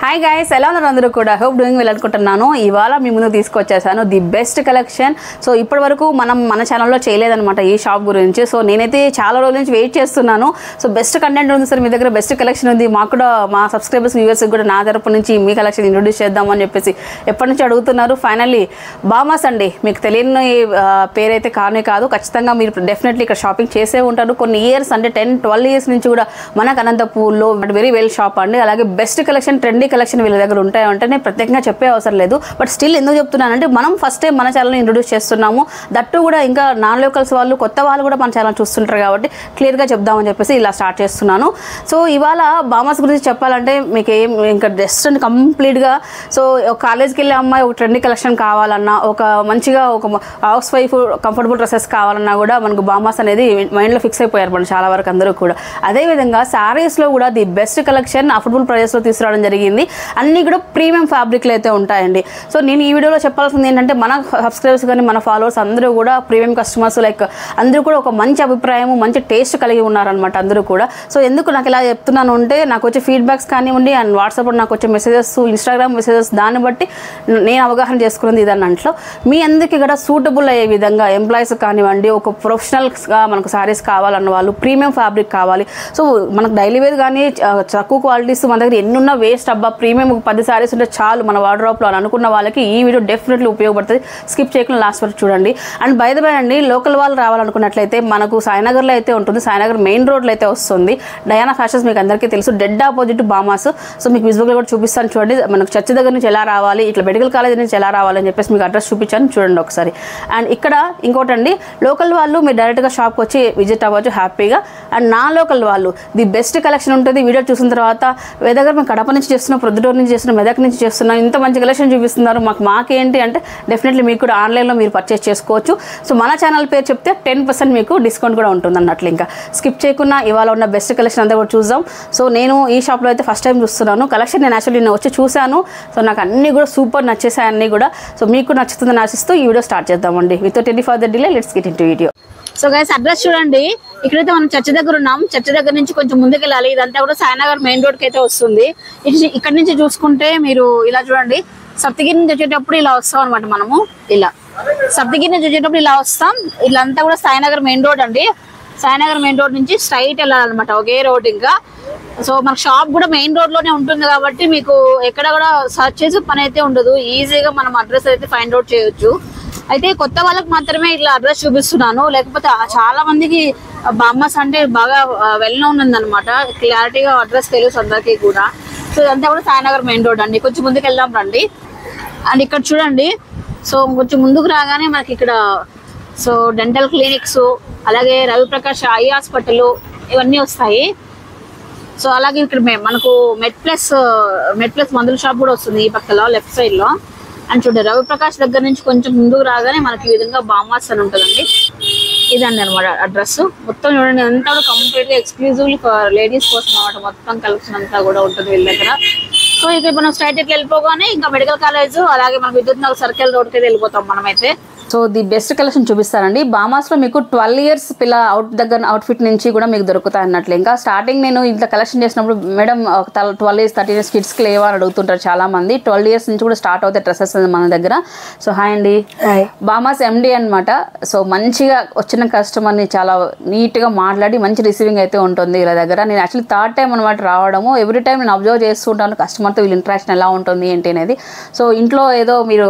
Hi guys, ఎలా ఉన్నారు అందరూ కూడా హోప్ డూయింగ్ వెల్ అనుకుంటున్నాను. ఇవాళ మీ ముందుకు తీసుకొచ్చేసాను ది బెస్ట్ కలెక్షన్. సో ఇప్పటివరకు మన ఛానల్లో చేయలేదన్నమాట ఈ షాప్ గురించి. సో నేనైతే చాలా రోజుల నుంచి వెయిట్ చేస్తున్నాను. సో బెస్ట్ కంటెంట్ ఉంది సార్ మీ దగ్గర, బెస్ట్ కలెక్షన్ ఉంది, మాకు కూడా మా సబ్స్క్రైబర్స్ వ్యూవర్స్ కూడా నా తరపు నుంచి మీ కలెక్షన్ ఇంట్రొడ్యూస్ చేద్దామని చెప్పేసి ఎప్పటి నుంచి అడుగుతున్నారు. ఫైనల్లీ బామాస్ అండి, మీకు తెలియని పేరైతే కానే కాదు, ఖచ్చితంగా మీరు డెఫినెట్లీ ఇక్కడ షాపింగ్ చేసే ఉంటారు. కొన్ని ఇయర్స్ అంటే 10-12 ఇయర్స్ నుంచి కూడా మనకు అనంతపూర్లో వెరీ వెల్ షాప్ అండి. అలాగే బెస్ట్ కలెక్షన్, ట్రెండీ కలెక్షన్ వీళ్ళ దగ్గర ఉంటాయంటే నేను ప్రత్యేకంగా చెప్పే అవసరం లేదు. బట్ స్టిల్ ఎందుకు చెప్తున్నానంటే మనం ఫస్ట్ టైం మన ఛానల్ని ఇంట్రొడ్యూస్ చేస్తున్నాము. దట్టు కూడా ఇంకా నాన్ లోకల్స్ వాళ్ళు, కొత్త వాళ్ళు కూడా మన ఛానల్ చూస్తుంటారు కాబట్టి క్లియర్గా చెప్దామని చెప్పేసి ఇలా స్టార్ట్ చేస్తున్నాను. సో ఇవాళ బామాస్ గురించి చెప్పాలంటే మీకు ఏం ఇంకా జస్ట్ అండ్ కంప్లీట్గా సో కాలేజ్కి వెళ్ళే అమ్మాయి ఒక ట్రెండీ కలెక్షన్ కావాలన్నా, ఒక మంచిగా ఒక హౌస్ వైఫ్ కంఫర్టబుల్ డ్రెస్సెస్ కావాలన్నా కూడా మనకు బామాస్ అనేది మైండ్లో ఫిక్స్ అయిపోయారు మన చాలా వరకు అందరూ కూడా. అదేవిధంగా శారీస్లో కూడా ది బెస్ట్ కలెక్షన్ అఫోర్డబుల్ ప్రైజెస్లో తీసుకురావడం జరిగింది. అన్నీ కూడా ప్రీమియం ఫ్యాబ్రిక్లు అయితే ఉంటాయండి. సో నేను ఈ వీడియోలో చెప్పాల్సింది ఏంటంటే మన సబ్స్క్రైబర్స్ కానీ మన ఫాలోవర్స్ అందరూ కూడా ప్రీమియం కస్టమర్స్, లైక్ అందరూ కూడా ఒక మంచి అభిప్రాయం, మంచి టేస్ట్ కలిగి ఉన్నారనమాట అందరూ కూడా. సో ఎందుకు నాకు ఇలా చెప్తున్నాను అంటే నాకు వచ్చే ఫీడ్బ్యాక్స్ కానివ్వండి, అండ్ వాట్సాప్లో నాకు వచ్చే మెసేజెస్, ఇన్స్టాగ్రామ్ మెసేజెస్, దాన్ని బట్టి నేను అవగాహన చేసుకున్నది దాంట్లో మీ అందరికీ కూడా సూటబుల్ అయ్యే విధంగా ఎంప్లాయీస్ కానివ్వండి, ఒక ప్రొఫెషనల్స్గా మనకు శారీస్ కావాలన్న వాళ్ళు, ప్రీమియం ఫ్యాబ్రిక్ కావాలి, సో మనకు డైలీ వేర్ కానీ తక్కువ క్వాలిటీస్ మన దగ్గర ఎన్నున్నా వేస్ట్ అబ్బా, ప్రీమియం 10 శారీస్ ఉంటే చాలు మన వార్డ్రోబ్లో అని అనుకున్న వాళ్ళకి ఈ వీడియో డెఫినెట్లీ ఉపయోగపడుతుంది. స్కిప్ చేయకుండా లాస్ట్ వరకు చూడండి. అండ్ బై ద వే అండి, లోకల్ వాళ్ళు రావాలనుకున్నట్లయితే మనకు సాయినగర్లో అయితే ఉంటుంది, సాయినగర్ మెయిన్ రోడ్లో అయితే వస్తుంది. డయానా ఫ్యాషన్స్ మీకు అందరికీ తెలుసు, డెడ్ ఆపోజిట్ బామాస్. సో మీకు విజువల్గా కూడా చూపిస్తాను చూడండి. మనకు చర్చ్ దగ్గర నుంచి ఎలా రావాలి, ఇట్లా మెడికల్ కాలేజ్ నుంచి ఎలా రావాలని చెప్పేసి మీకు అడ్రస్ చూపించాను చూడండి ఒకసారి. అండ్ ఇక్కడ ఇంకోటండి, లోకల్ వాళ్ళు మీరు డైరెక్ట్గా షాప్కి వచ్చి విజిట్ అవ్వచ్చు హ్యాపీగా. అండ్ నా లోకల్ వాళ్ళు ది బెస్ట్ కలెక్షన్ ఉంటుంది. వీడియో చూసిన తర్వాత దగ్గర మేము కడప నుంచి చేస్తున్నాం, ప్రొద్దుటూరు నుంచి చేస్తున్నాం, మెదక్ నుంచి చేస్తున్నాం, ఇంత మంచి కలెక్షన్ చూపిస్తున్నారు, మాకేంటి అంటే డెఫినెట్లీ మీకు కూడా ఆన్లైన్లో మీరు పర్చేస్ చేసుకోవచ్చు. సో మన ఛానల్ పేరు చెప్తే 10% మీకు డిస్కౌంట్ కూడా ఉంటుంది అన్నట్లు. ఇంకా స్కిప్ చేయకుండా ఇవాళ ఉన్న బెస్ట్ కలెక్షన్ అంతా కూడా చూద్దాం. సో నేను ఈ షాప్లో అయితే ఫస్ట్ టైం చూస్తున్నాను కలెక్షన్. నేను యాక్చువల్లీ నేను వచ్చి చూశాను, సో నాకు అన్నీ కూడా సూపర్ నచ్చేసాయి అన్నీ కూడా. సో మీకు నచ్చుతుందని ఆశిస్తూ ఈ వీడియో స్టార్ట్ చేద్దామండి. Without any further delay let's get into video. So guys address చూడండి, ఇక్కడైతే మనం చర్చ్ దగ్గర ఉన్నాం. చర్చ్ దగ్గర నుంచి కొంచెం ముందుకు వెళ్ళాలి. ఇదంతా కూడా సాయినగర్ మెయిన్ రోడ్కి అయితే వస్తుంది. ఇక్కడ నుంచి చూసుకుంటే మీరు ఇలా చూడండి, సప్తగిరి నుంచి వచ్చేటప్పుడు ఇలా వస్తాం అనమాట. మనము ఇలా సప్తగిరి నుంచి వచ్చేటప్పుడు ఇలా వస్తాం. ఇలాంతా కూడా సాయినగర్ మెయిన్ రోడ్ అండి. సాయినగర్ మెయిన్ రోడ్ నుంచి స్ట్రైట్ వెళ్ళాలన్నమాట, ఒకే రోడ్. ఇంకా సో మన షాప్ కూడా మెయిన్ రోడ్ లోనే ఉంటుంది కాబట్టి మీకు ఎక్కడ కూడా సర్చ్ చేసే పని అయితే ఉండదు. ఈజీగా మనం అడ్రస్ అయితే ఫైండ్ అవుట్ చేయొచ్చు. అయితే కొత్త వాళ్ళకి మాత్రమే ఇట్లా అడ్రస్ చూపిస్తున్నాను, లేకపోతే చాలా మందికి బామాస్ అంటే బాగా వెల్ నోన్ ఉందన్నమాట, క్లారిటీగా అడ్రస్ తెలుసు అందరికీ కూడా. సో ఇదంతా కూడా సాయినగర్ మెయిన్ రోడ్ అండి. కొంచెం ముందుకు వెళ్దాం రండి. అండ్ ఇక్కడ చూడండి, సో కొంచెం ముందుకు రాగానే మనకి ఇక్కడ సో డెంటల్ క్లినిక్స్, అలాగే రవిప్రకాష్ ఐ హాస్పిటల్ ఇవన్నీ వస్తాయి. సో అలాగే ఇక్కడ మనకు మెడ్ ప్లస్ మందుల షాప్ కూడా వస్తుంది ఈ పక్కలో లెఫ్ట్ సైడ్ లో. అండ్ చూడండి, రవిప్రకాష్ దగ్గర నుంచి కొంచెం ముందుకు రాగానే మనకి ఈ విధంగా బామాస్ అని ఉంటుందండి. ఇదండి అనమాట అడ్రస్. మొత్తం చూడండి, అంతా కూడా కంప్లీట్గా ఎక్స్క్లూజివ్లీ ఫర్ లేడీస్ కోసం అనమాట. మొత్తం కలెక్షన్ అంతా కూడా ఉంటుంది వీళ్ళ దగ్గర. సో ఇక్కడ మనం స్ట్రైట్ ఇట్లా వెళ్ళిపోగానే ఇంకా మెడికల్ కాలేజ్, అలాగే మనం విద్యుత్ నగర్ సర్కిల్ రోడ్కి అయితే వెళ్ళిపోతాం మనమైతే. సో ది బెస్ట్ కలెక్షన్ చూపిస్తానండి. బామాస్లో మీకు 12 ఇయర్స్ పిల్ల అవుట్ఫిట్ నుంచి కూడా మీకు దొరుకుతాయి అన్నట్లు. ఇంకా స్టార్టింగ్ నేను ఇంత కలెక్షన్ చేసినప్పుడు మేడం 12 ఇయర్స్ 13 ఇయర్స్ కిడ్స్కి లేవా అని అడుగుతుంటారు చాలా మంది. 12 ఇయర్స్ నుంచి కూడా స్టార్ట్ అవుతాయి డ్రెస్సెస్ మన దగ్గర. సో హాయ్ అండి, బామాస్ ఎండి అనమాట. సో మంచిగా వచ్చిన కస్టమర్ని చాలా నీట్గా మాట్లాడి మంచి రిసీవింగ్ అయితే ఉంటుంది వీళ్ళ దగ్గర. నేను యాక్చువల్లీ థర్డ్ టైం అనమాట రావడము. ఎవ్రీ టైం నేను అబ్జర్వ్ చేస్తుంటాను కస్టమర్తో వీళ్ళ ఇంట్రాక్షన్ ఎలా ఉంటుంది ఏంటి అనేది. సో ఇంట్లో ఏదో మీరు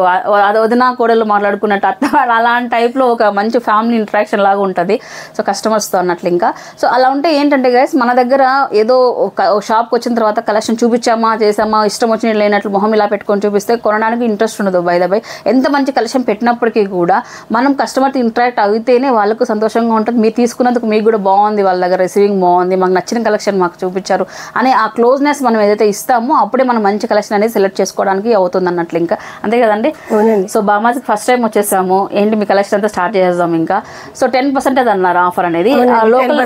వదిన కోడలు మాట్లాడుకున్నట్టు అలాంటి టైప్లో ఒక మంచి ఫ్యామిలీ ఇంటరాక్షన్ లాగా ఉంటుంది సో కస్టమర్స్తో అన్నట్లు. ఇంకా సో అలా ఉంటే ఏంటంటే గైస్, మన దగ్గర ఏదో ఒక షాప్కి వచ్చిన తర్వాత కలెక్షన్ చూపించామా చేసామా ఇష్టం వచ్చిన లేనట్లు మొహం ఇలా పెట్టుకొని చూపిస్తే కొనడానికి ఇంట్రెస్ట్ ఉండదు. బై ద బై ఎంత మంచి కలెక్షన్ పెట్టినప్పటికీ కూడా మనం కస్టమర్తో ఇంటరాక్ట్ అయితేనే వాళ్ళకు సంతోషంగా ఉంటుంది. మీరు తీసుకున్నందుకు మీకు కూడా బాగుంది, వాళ్ళ దగ్గర రిసీవింగ్ బాగుంది, మాకు నచ్చిన కలెక్షన్ మాకు చూపించారు అనే ఆ క్లోజ్నెస్ మనం ఏదైతే ఇస్తామో అప్పుడే మనం మంచి కలెక్షన్ అనేది సెలెక్ట్ చేసుకోవడానికి అవుతుంది అన్నట్లు. ఇంకా అంతే కదండి. సో బామాస్కి ఫస్ట్ టైం వచ్చేసాము. ఏంటి మీ కలెక్షన్ అంతా స్టార్ట్ చేద్దాం ఇంకా. సో 10% అన్నారు ఆఫర్ అనేది. లోకల్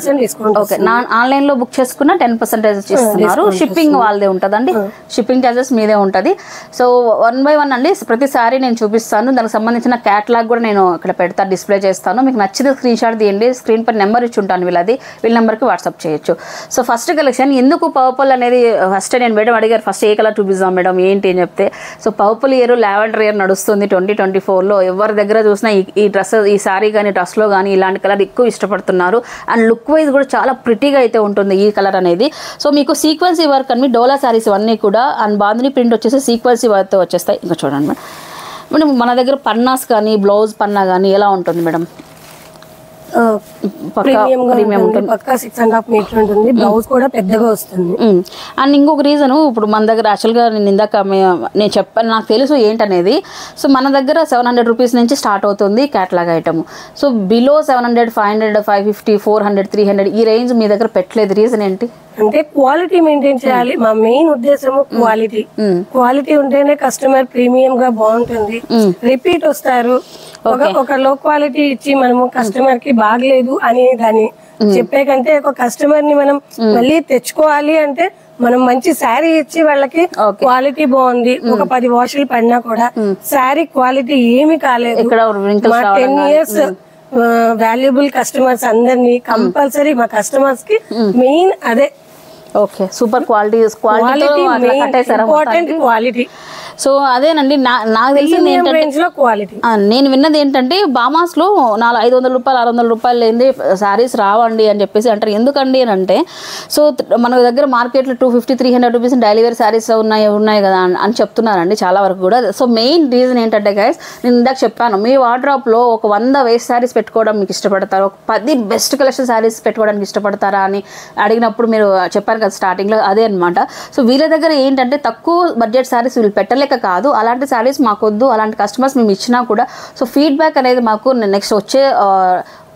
ఓకే, ఆన్లైన్లో బుక్ చేసుకున్న 10% ఇస్తున్నారు. షిప్పింగ్ వాళ్ళదే ఉంటుందండి, షిప్పింగ్ ఛార్జెస్ మీదే ఉంటుంది. సో 1 by 1 అండి ప్రతిసారి నేను చూపిస్తాను. దానికి సంబంధించిన క్యాటలాగ్ కూడా నేను ఇక్కడ పెడతా, డిస్ప్లే చేస్తాను. మీకు నచ్చిన స్క్రీన్ షాట్ తీయండి, స్క్రీన్ పై నెంబర్ ఇచ్చి ఉంటాను వీళ్ళ నెంబర్కి వాట్సాప్ చేయొచ్చు. సో ఫస్ట్ కలెక్షన్ ఎందుకు పర్పుల్ అనేది ఫస్ట్ నేను మేడం అడిగారు, ఫస్ట్ ఏ కలర్ చూపిస్తాం మేడం ఏంటి అని చెప్తే, so purple year lavender year నడుస్తుంది 2024లో. ఎవరి దగ్గర చూసినా ఈ డ్రెస్, ఈ సారీ కానీ డ్రెస్లో కానీ ఇలాంటి కలర్ ఎక్కువ ఇష్టపడుతున్నారు. అండ్ లుక్ వైజ్ కూడా చాలా ప్రిటీగా అయితే ఉంటుంది ఈ కలర్ అనేది. సో మీకు సీక్వెన్సీ వర్క్ అని డోలా సారీస్ అన్నీ కూడా అండ్ బాందిని ప్రింట్ వచ్చేసి సీక్వెన్సీ వర్క్తో వచ్చేస్తాయి. ఇంకా చూడండి మేడం, మన దగ్గర పన్నాస్ కానీ బ్లౌజ్ పన్నా కానీ ఎలా ఉంటుంది మేడం? పక్కా 6.5 మీటర్ ఉంటుంది. బ్లౌజ్ కూడా పెద్దగా వస్తుంది. అండ్ ఇంకొక రీజన్, ఇప్పుడు మన దగ్గర యాక్చువల్గా నేను ఇందాక నేను చెప్పాను, నాకు తెలుసు ఏంటనేది. సో మన దగ్గర 700 రూపీస్ నుంచి స్టార్ట్ అవుతుంది క్యాటలాగ్ ఐటమ్. సో బిలో 700, 500, 550, 400, 300 ఈ రేంజ్ మీ దగ్గర పెట్టలేదు. రీజన్ ఏంటి అంటే క్వాలిటీ మెయింటైన్ చేయాలి. మా మెయిన్ ఉద్దేశము క్వాలిటీ ఉంటేనే కస్టమర్ ప్రీమియం గా బాగుంటుంది, రిపీట్ వస్తారు. ఒక లో క్వాలిటీ ఇచ్చి మనము కస్టమర్ కి బాగలేదు అని దాన్ని చెప్పే కంటే ఒక కస్టమర్ ని మనం మళ్ళీ తెచ్చుకోవాలి అంటే మనం మంచి శారీ ఇచ్చి వాళ్ళకి క్వాలిటీ బాగుంది, ఒక 10 వాషులు పడినా కూడా శారీ క్వాలిటీ ఏమి కాలేదు. 10 years వాల్యుబుల్ కస్టమర్స్ అందరినీ కంపల్సరీ మా కస్టమర్స్ కి మెయిన్ అదే. Okay, super quality important quality. So అదేనండి నాకు తెలిసింది ఏంటంటే, నేను విన్నది ఏంటంటే బామాస్లో 500 రూపాయలు 600 రూపాయలు లేని శారీస్ రావండి అని చెప్పేసి అంటారు. ఎందుకండి అని అంటే, సో మన దగ్గర మార్కెట్లో 250, 300 రూపీస్ డైలీ వేర్ శారీస్ ఉన్నాయి కదా అని చెప్తున్నారండి చాలా వరకు కూడా. సో మెయిన్ రీజన్ ఏంటంటే గైస్, నేను ఇందాక చెప్పాను, మీ వార్డ్రాప్లో ఒక 100 వేస్ట్ శారీస్ పెట్టుకోవడం మీకు ఇష్టపడతారు, ఒక 10 బెస్ట్ కలెక్షన్ శారీస్ పెట్టుకోవడానికి ఇష్టపడతారా అని అడిగినప్పుడు మీరు చెప్పారు కదా స్టార్టింగ్లో, అదే అనమాట. సో వీళ్ళ దగ్గర ఏంటంటే తక్కువ బడ్జెట్ శారీస్ వీళ్ళు పెట్టలేక కాదు, అలాంటి శారీస్ మాకొద్దు, అలాంటి కస్టమర్స్ మేము ఇచ్చినా కూడా సో ఫీడ్బ్యాక్ అనేది మాకు నెక్స్ట్ వచ్చే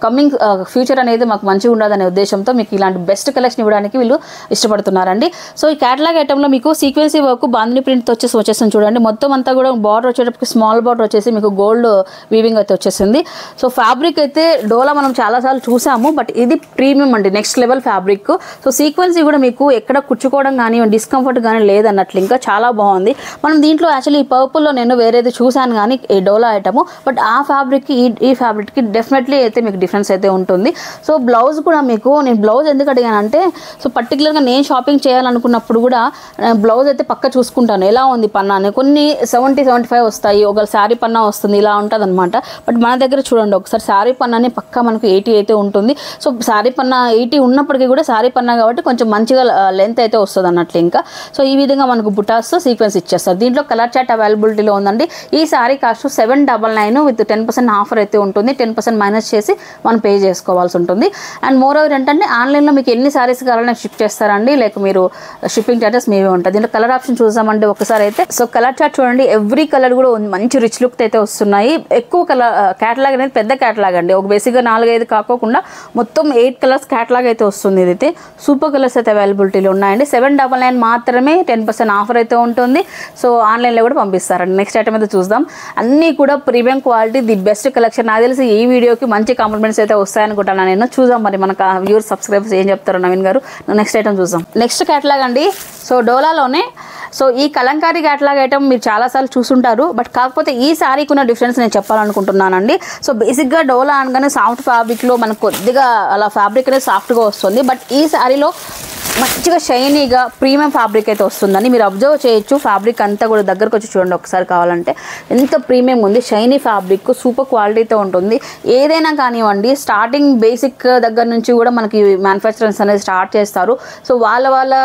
కమింగ్ ఫ్యూచర్ అనేది మాకు మంచిగా ఉండదనే ఉద్దేశంతో మీకు ఇలాంటి బెస్ట్ కలెక్షన్ ఇవ్వడానికి వీళ్ళు ఇష్టపడుతున్నారండి. సో ఈ క్యాటలాగ్ ఐటెంలో మీకు సీక్వెన్సీ వర్క్ బాందిని ప్రింట్ వచ్చేస్తుంది చూడండి. మొత్తం అంతా కూడా బార్డర్ వచ్చేటప్పటికి స్మాల్ బార్డర్ వచ్చేసి మీకు గోల్డ్ వీవింగ్ అయితే వచ్చేసింది. సో ఫ్యాబ్రిక్ అయితే డోలా మనం చాలాసార్లు చూసాము, బట్ ఇది ప్రీమియం అండి, నెక్స్ట్ లెవెల్ ఫ్యాబ్రిక్. సో సీక్వెన్సీ కూడా మీకు ఎక్కడ కుచ్చుకోవడం కానీ డిస్కంఫర్ట్ కానీ లేదన్నట్లు ఇంకా చాలా బాగుంది. మనం దీంట్లో యాక్చువల్లీ ఈ పర్పుల్లో నేను వేరేది చూసాను కానీ ఈ డోలా ఐటము, బట్ ఆ ఫ్యాబ్రిక్కి ఈ ఫ్యాబ్రిక్కి డెఫినెట్లీ అయితే మీకు డిఫరెన్స్ అయితే ఉంటుంది. సో బ్లౌజ్ కూడా మీకు, నేను బ్లౌజ్ ఎందుకు అడిగానంటే, సో పర్టికులర్గా నేను షాపింగ్ చేయాలనుకున్నప్పుడు కూడా బ్లౌజ్ అయితే పక్క చూసుకుంటాను ఎలా ఉంది పన్నా అని. కొన్ని 70-75 వస్తాయి, ఒక శారీ పన్నా వస్తుంది, ఇలా ఉంటుంది అనమాట. బట్ మన దగ్గర చూడండి ఒకసారి శారీ పన్నాని పక్కా మనకు 80 అయితే ఉంటుంది. సో శారీ పన్నా 80 ఉన్నప్పటికీ కూడా శారీ పన్నా కాబట్టి కొంచెం మంచిగా లెంత్ అయితే వస్తుంది అన్నట్లు. ఇంకా సో ఈ విధంగా మనకు బుటాస్తో సీక్వెన్స్ ఇచ్చేస్తారు. దీంట్లో కలర్ చాట్ అవైలబిలిటీలో ఉందండి. ఈ శారీ కాస్ట్ 799 విత్ 10% ఆఫర్ అయితే ఉంటుంది. 10% మైనస్ చేసి మనం పే చేసుకోవాల్సి ఉంటుంది. అండ్ మోర్ ఓవర్ ఏంటంటే ఆన్లైన్లో మీకు ఎన్ని సారీస్ కావాలని షిప్ చేస్తారండి, లేక మీరు షిప్పింగ్ చార్జెస్ మీవే ఉంటుంది. దీంట్లో కలర్ ఆప్షన్ చూసామంటే ఒకసారి అయితే, సో కలర్ చార్ట్ చూడండి, ఎవ్రీ కలర్ కూడా మంచి రిచ్ లుక్ అయితే వస్తున్నాయి. ఎక్కువ కలర్ క్యాటలాగ్ అనేది పెద్ద క్యాటలాగ్ అండి, ఒక బేసిక్గా 4-5 కాకోకుండా మొత్తం 8 కలర్స్ క్యాటలాగ్ అయితే వస్తుంది. ఇదైతే సూపర్ కలర్స్ అయితే అవైలబిలిటీలో ఉన్నాయండి. 799 మాత్రమే 10% ఆఫర్ అయితే ఉంటుంది. సో ఆన్లైన్లో కూడా పంపిస్తారండి. నెక్స్ట్ ఐటమ్ అయితే చూద్దాం. అన్నీ కూడా premium quality, the best collection. నాకు తెలిసి ఈ వీడియోకి మంచి కాంప్లిమెంట్స్ అయితే వస్తాయనుకుంటాను నేను. చూద్దాం మరి మన వ్యూర్ సబ్స్క్రైబర్స్ ఏం చెప్తారు నవీన్ గారు. నెక్స్ట్ ఐటమ్ చూద్దాం. నెక్స్ట్ క్యాటలాగ్ అండి, సో డోలాలోనే. సో ఈ కలంకారీ క్యాటలాగ్ ఐటమ్ మీరు చాలాసార్లు చూసుంటారు, బట్ కాకపోతే ఈ శారీకి ఉన్న డిఫరెన్స్ నేను చెప్పాలనుకుంటున్నానండి. సో బేసిక్గా డోలా అనగానే సాఫ్ట్ ఫ్యాబ్రిక్లో మనకు కొద్దిగా అలా ఫ్యాబ్రిక్ అనేది సాఫ్ట్గా వస్తుంది, బట్ ఈ శారీలో మంచిగా షైనీగా ప్రీమియం ఫ్యాబ్రిక్ అయితే వస్తుందని మీరు అబ్జర్వ్ చేయొచ్చు. ఫ్యాబ్రిక్ అంతా కూడా దగ్గరకు వచ్చి చూడండి ఒకసారి కావాలంటే, ఎంత ప్రీమియం ఉంది. షైనీ ఫ్యాబ్రిక్ సూపర్ క్వాలిటీతో ఉంటుంది. ఏదైనా కానివ్వండి, స్టార్టింగ్ బేసిక్ దగ్గర నుంచి కూడా మనకి మ్యానుఫ్యాక్చరర్స్ అనేది స్టార్ట్ చేస్తారు. సో వాళ్ళ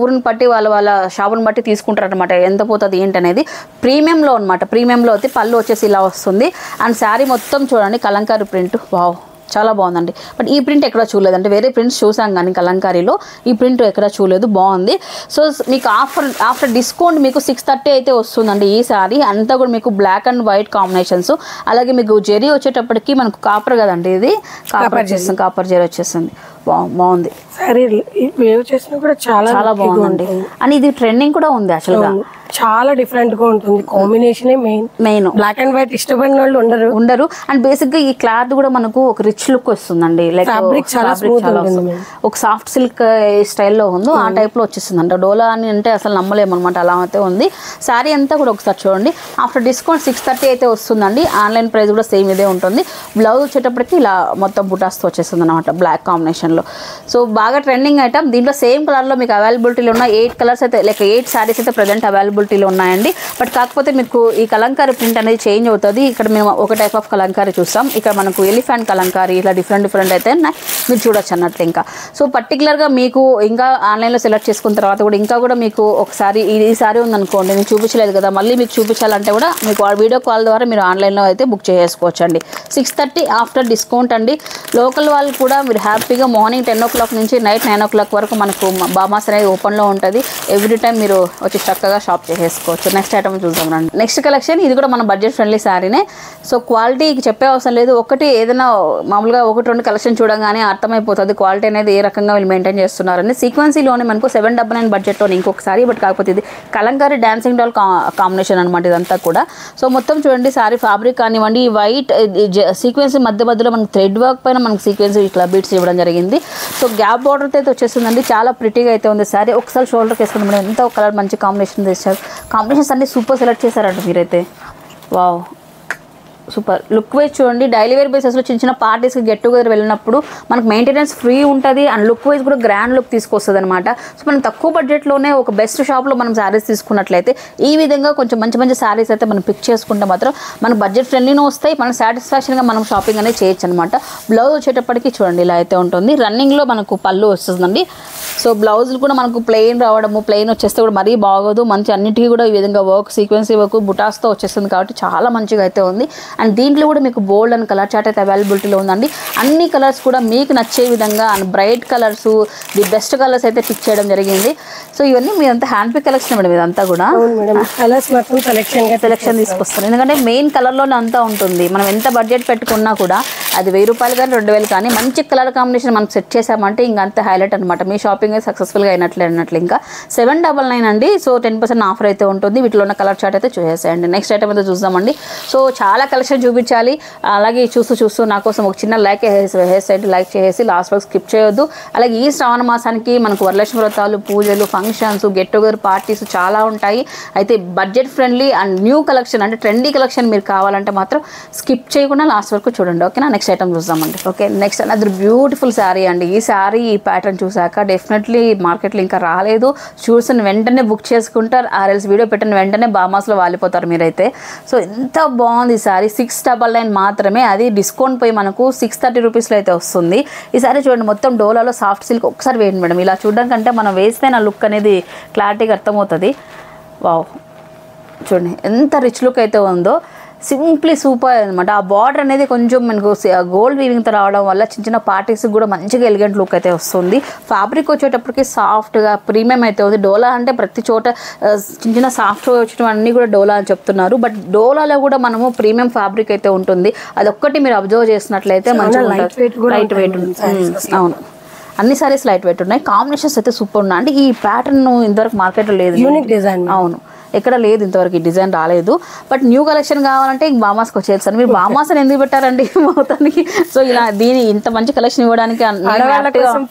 ఊరిని బట్టి వాళ్ళ షాపుని బట్టి తీసుకుంటారు అనమాట, ఎంత పోతుంది ఏంటనేది. ప్రీమియంలో అనమాట, ప్రీమియంలో అయితే పళ్ళు వచ్చేసి ఇలా వస్తుంది. అండ్ శారీ మొత్తం చూడండి కలంకారీ ప్రింట్, వావ్ చాలా బాగుందండి. బట్ ఈ ప్రింట్ ఎక్కడ చూడలేదంటే, వేరే ప్రింట్స్ చూసాం కానీ కలంకారీలో ఈ ప్రింట్ ఎక్కడ చూడలేదు, బాగుంది. సో మీకు ఆఫ్టర్ డిస్కౌంట్ మీకు 630 అయితే వస్తుందండి ఈ శారీ. అంతా కూడా మీకు బ్లాక్ అండ్ వైట్ కాంబినేషన్స్. అలాగే మీకు జెరీ వచ్చేటప్పటికి మనకు కాపర్ కదండి, ఇది కాపర్ వచ్చేస్తుంది, కాపర్ జెరీ వచ్చేస్తుంది. బాగుంది సారీ, వేవ్ చేసినా కూడా చాలా బాగుందండి. అండ్ ఇది ట్రెండింగ్ కూడా ఉంది యాక్చువల్గా. చాలా డిఫరెంట్ గా ఉంటుంది. Combination main black and white ఇష్టపడిన వాళ్ళు ఉండరు. అండ్ బేసిక్ గా ఈ క్లాత్ కూడా మనకు ఒక రిచ్ లుక్ వస్తుందండి. లైక్ ఫ్యాబ్రిక్ చాలా స్మూత్ ఉంటుంది. ఒక సాఫ్ట్ సిల్క్ స్టైల్లో ఉందో ఆ టైప్ లో వచ్చేస్తుంది అంట. డోలా అని అంటే అసలు నమ్మలేము అనమాట, అలా అయితే ఉంది. శారీ అంతా కూడా ఒకసారి చూడండి. ఆఫ్టర్ డిస్కౌంట్ 630 అయితే వస్తుందండి. ఆన్లైన్ ప్రైస్ కూడా సేమ్ ఇదే ఉంటుంది. బ్లౌజ్ వచ్చేటప్పటికి ఇలా మొత్తం బుటాస్తో వచ్చేస్తుంది అనమాట, బ్లాక్ కాంబినేషన్ లో. సో బాగా ట్రెండింగ్ ఐటమ్. దీంట్లో సేమ్ కలర్ లో మీకు అవైలబిలిటీలో ఉన్న 8 కలర్స్ అయితే, లైక్ 8 శారీస్ అయితే ప్రజెంట్ అవైలబిలిటీలో ఉన్నాయండి. బట్ కాకపోతే మీకు ఈ కలంకారీ ప్రింట్ అనేది చేంజ్ అవుతుంది. ఇక్కడ మేము ఒక టైప్ ఆఫ్ కలంకారీ చూస్తాం, ఇక్కడ మనకు ఎలిఫెంట్ కలంకారీ, ఇలా డిఫరెంట్ అయితే మీరు చూడొచ్చు అన్నట్లు. ఇంకా సో పర్టికులర్గా మీకు ఇంకా ఆన్లైన్లో సెలెక్ట్ చేసుకున్న తర్వాత కూడా ఇంకా కూడా మీకు ఒకసారి ఈ సారీ ఉందనుకోండి, నేను చూపించలేదు కదా, మళ్ళీ మీకు చూపించాలంటే కూడా మీకు వీడియో కాల్ ద్వారా మీరు ఆన్లైన్లో అయితే బుక్ చేసుకోవచ్చు అండి. 630 ఆఫ్టర్ డిస్కౌంట్ అండి. లోకల్ వాళ్ళు కూడా మీరు హ్యాపీగా మార్నింగ్ 10 o'clock నుంచి నైట్ 9 o'clock వరకు మనకు బామాస్ అనేది ఓపెన్లో ఉంటుంది. ఎవ్రీ టైం మీరు వచ్చి చక్కగా షాప్ చేసేసుకోవచ్చు. నెక్స్ట్ ఐటమ్ చూద్దాం రండి. నెక్స్ట్ కలెక్షన్ ఇది కూడా మన బడ్జెట్ ఫ్రెండ్లీ శారీనే. సో క్వాలిటీకి చెప్పే అవసరం లేదు. ఒకటి ఏదైనా మామూలుగా 1-2 కలెక్షన్ చూడగానే అర్థమైపోతుంది క్వాలిటీ అనేది ఏ రకంగా వీళ్ళు మెయింటైన్ చేస్తున్నారని. సీక్వెన్సీలోనే మనకు 799 బడ్జెట్లోనే ఇంకొకసారి. బట్ కాకపోతే ఇది కలంకారీ డాన్సింగ్ డాల్ కాంబినేషన్ అనమాట ఇదంతా కూడా. సో మొత్తం చూడండి, శారీ ఫ్యాబ్రిక్ కానివ్వండి, వైట్ సీక్వెన్స్ మధ్యలో మనకు థ్రెడ్ వర్క్ పైన మనకు సీక్వెన్స్ ఇట్లా బీట్స్ ఇవ్వడం జరిగింది. సో గ్యాప్ బార్డర్తో అయితే వచ్చేస్తుందండి. చాలా ప్రిటీగా అయితే ఉంది శారీ. ఒకసారి షోల్డర్కి వేసుకుంటే మనం ఎంత కలర్ మంచి కాంబినేషన్ చేశారు. కాంబినేషన్స్ అన్ని సూపర్ సెలెక్ట్ చేశారంట మీరైతే. వావ్, సూపర్ లుక్ వైజ్ చూడండి. డైలీ వేర్ బేసెస్లో చిన్న పార్టీస్కి గెట్ టుగెదర్ వెళ్ళినప్పుడు మనకు మెయింటెనెన్స్ ఫ్రీ ఉంటుంది. అండ్ లుక్ వైజ్ కూడా గ్రాండ్ లుక్ తీసుకొస్తుంది అనమాట. సో మనం తక్కువ బడ్జెట్లోనే ఒక బెస్ట్ షాప్లో మనం శారీస్ తీసుకున్నట్లయితే ఈ విధంగా కొంచెం మంచి శారీస్ అయితే మనం పిక్ చేసుకుంటే మాత్రం మన బడ్జెట్ ఫ్రెండ్లీనే వస్తాయి. మన సాటిస్ఫాక్షన్గా మనం షాపింగ్ అనేది చేయొచ్చు అనమాట. బ్లౌజ్ వచ్చేటప్పటికి చూడండి ఇలా అయితే ఉంటుంది. రన్నింగ్లో మనకు పళ్ళు వస్తుందండి. సో బ్లౌజులు కూడా మనకు ప్లెయిన్ రావడము, ప్లెయిన్ వచ్చేస్తే కూడా మరీ బాగోదు. మంచి అన్నిటికీ కూడా ఈ విధంగా వర్క్ సీక్వెన్సీ వర్క్ బుటాస్తో వచ్చేస్తుంది కాబట్టి చాలా మంచిగా అయితే ఉంది. అండ్ దీంట్లో కూడా మీకు బోల్డ్ అండ్ కలర్ చార్ట్ అయితే అవైలబిలిటీలో ఉందండి. అన్ని కలర్స్ కూడా మీకు నచ్చే విధంగా and bright colours, the best colours అయితే పిక్ చేయడం జరిగింది. సో ఇవన్నీ మీరంతా హ్యాండ్ పిక్ కలెక్షన్ మేడం, ఇదంతా కూడా సెలెక్షన్ తీసుకొస్తారు. ఎందుకంటే మెయిన్ కలర్లోనే అంతా ఉంటుంది. మనం ఎంత బడ్జెట్ పెట్టుకున్నా కూడా అది 1000 రూపాయలు కానీ 2000 కానీ మంచి కలర్ కాంబినేషన్ మనం సెట్ చేసామంటే ఇంకా అంత హైలైట్ అనమాట. మీ షాపింగ్ సక్సెస్ఫుల్గా అయినట్లు. ఇంకా 799 అండి. సో 10% ఆఫర్ అయితే ఉంటుంది. వీటిలో ఉన్న కలర్ చార్ట్ అయితే చూసేసేయండి. నెక్స్ట్ ఐటమ్ అయితే చూద్దామండి. సో చాలా కలెక్షన్ చూపించాలి. అలాగే చూస్తూ నా కోసం ఒక చిన్న లైక్ వేసేసి లైక్ చేసి లాస్ట్ వరకు స్కిప్ చేయొద్దు. అలాగే ఈ శ్రావణ మాసానికి మనకు వరలక్ష్మి వ్రతాలు, పూజలు, ఫంక్షన్స్, గెట్ టుగెదర్ పార్టీస్ చాలా ఉంటాయి. అయితే budget friendly and new collection అంటే ట్రెండీ కలెక్షన్ మీరు కావాలంటే మాత్రం స్కిప్ చేయకుండా లాస్ట్ వరకు చూడండి. ఓకేనా? నెక్స్ట్ ఐటమ్ చూద్దామండి. Okay, next another beautiful sari అండి. ఈ శారీ ఈ ప్యాటర్న్ చూసాక డెఫినెట్లీ మార్కెట్లో ఇంకా రాలేదు, చూసిన వెంటనే బుక్ చేసుకుంటారు. ఆర్ఎల్స్ వీడియో పెట్టిన వెంటనే బామాస్లో వాలిపోతారు మీరైతే. సో ఎంత బాగుంది ఈ శారీ. 699 మాత్రమే, అది డిస్కౌంట్ పోయి మనకు 630 రూపీస్లో అయితే వస్తుంది. ఈ శారీ చూడండి, మొత్తం డోలాలో సాఫ్ట్ సిల్క్. ఒకసారి వేయండి మేడం, ఇలా చూడడం కంటే మనం వేస్తే నా లుక్ అనేది క్లారిటీగా అర్థమవుతుంది. వావ్, చూడండి ఎంత రిచ్ లుక్ అయితే ఉందో. సింప్లీ సూపర్ అనమాట. ఆ బార్డర్ అనేది కొంచెం మనకు గోల్డ్ వీవింగ్తో రావడం వల్ల చిన్న పార్టీస్కి కూడా మంచిగా ఎలిగెంట్ లుక్ అయితే వస్తుంది. ఫ్యాబ్రిక్ వచ్చేటప్పటికి సాఫ్ట్గా ప్రీమియం అయితే ఉంది. డోలా అంటే ప్రతి చోట చిన్న సాఫ్ట్ వచ్చేటం అన్నీ కూడా డోలా అని చెప్తున్నారు. బట్ డోలాలో కూడా మనము ప్రీమియం ఫ్యాబ్రిక్ అయితే ఉంటుంది. అదొక్కటి మీరు అబ్జర్వ్ చేసినట్లయితే మంచిగా లైట్ వెయిట్ ఉంటుంది. అవును, అన్ని సారీస్ లైట్ వెయిట్ ఉన్నాయి. కాంబినేషన్స్ అయితే సూపర్ ఉన్నాయి. అంటే ఈ ప్యాటర్న్ ఇంతవరకు మార్కెట్లో లేదు. Unique design. అవును, ఎక్కడ లేదు ఇంతవరకు ఈ డిజైన్ రాలేదు. బట్ న్యూ కలెక్షన్ కావాలంటే ఇంక బామాస్కి వచ్చేది సార్. మీరు బామాస్ అని ఎందుకు పెట్టారండి మొత్తానికి? సో ఇలా దీని ఇంత మంచి కలెక్షన్ ఇవ్వడానికి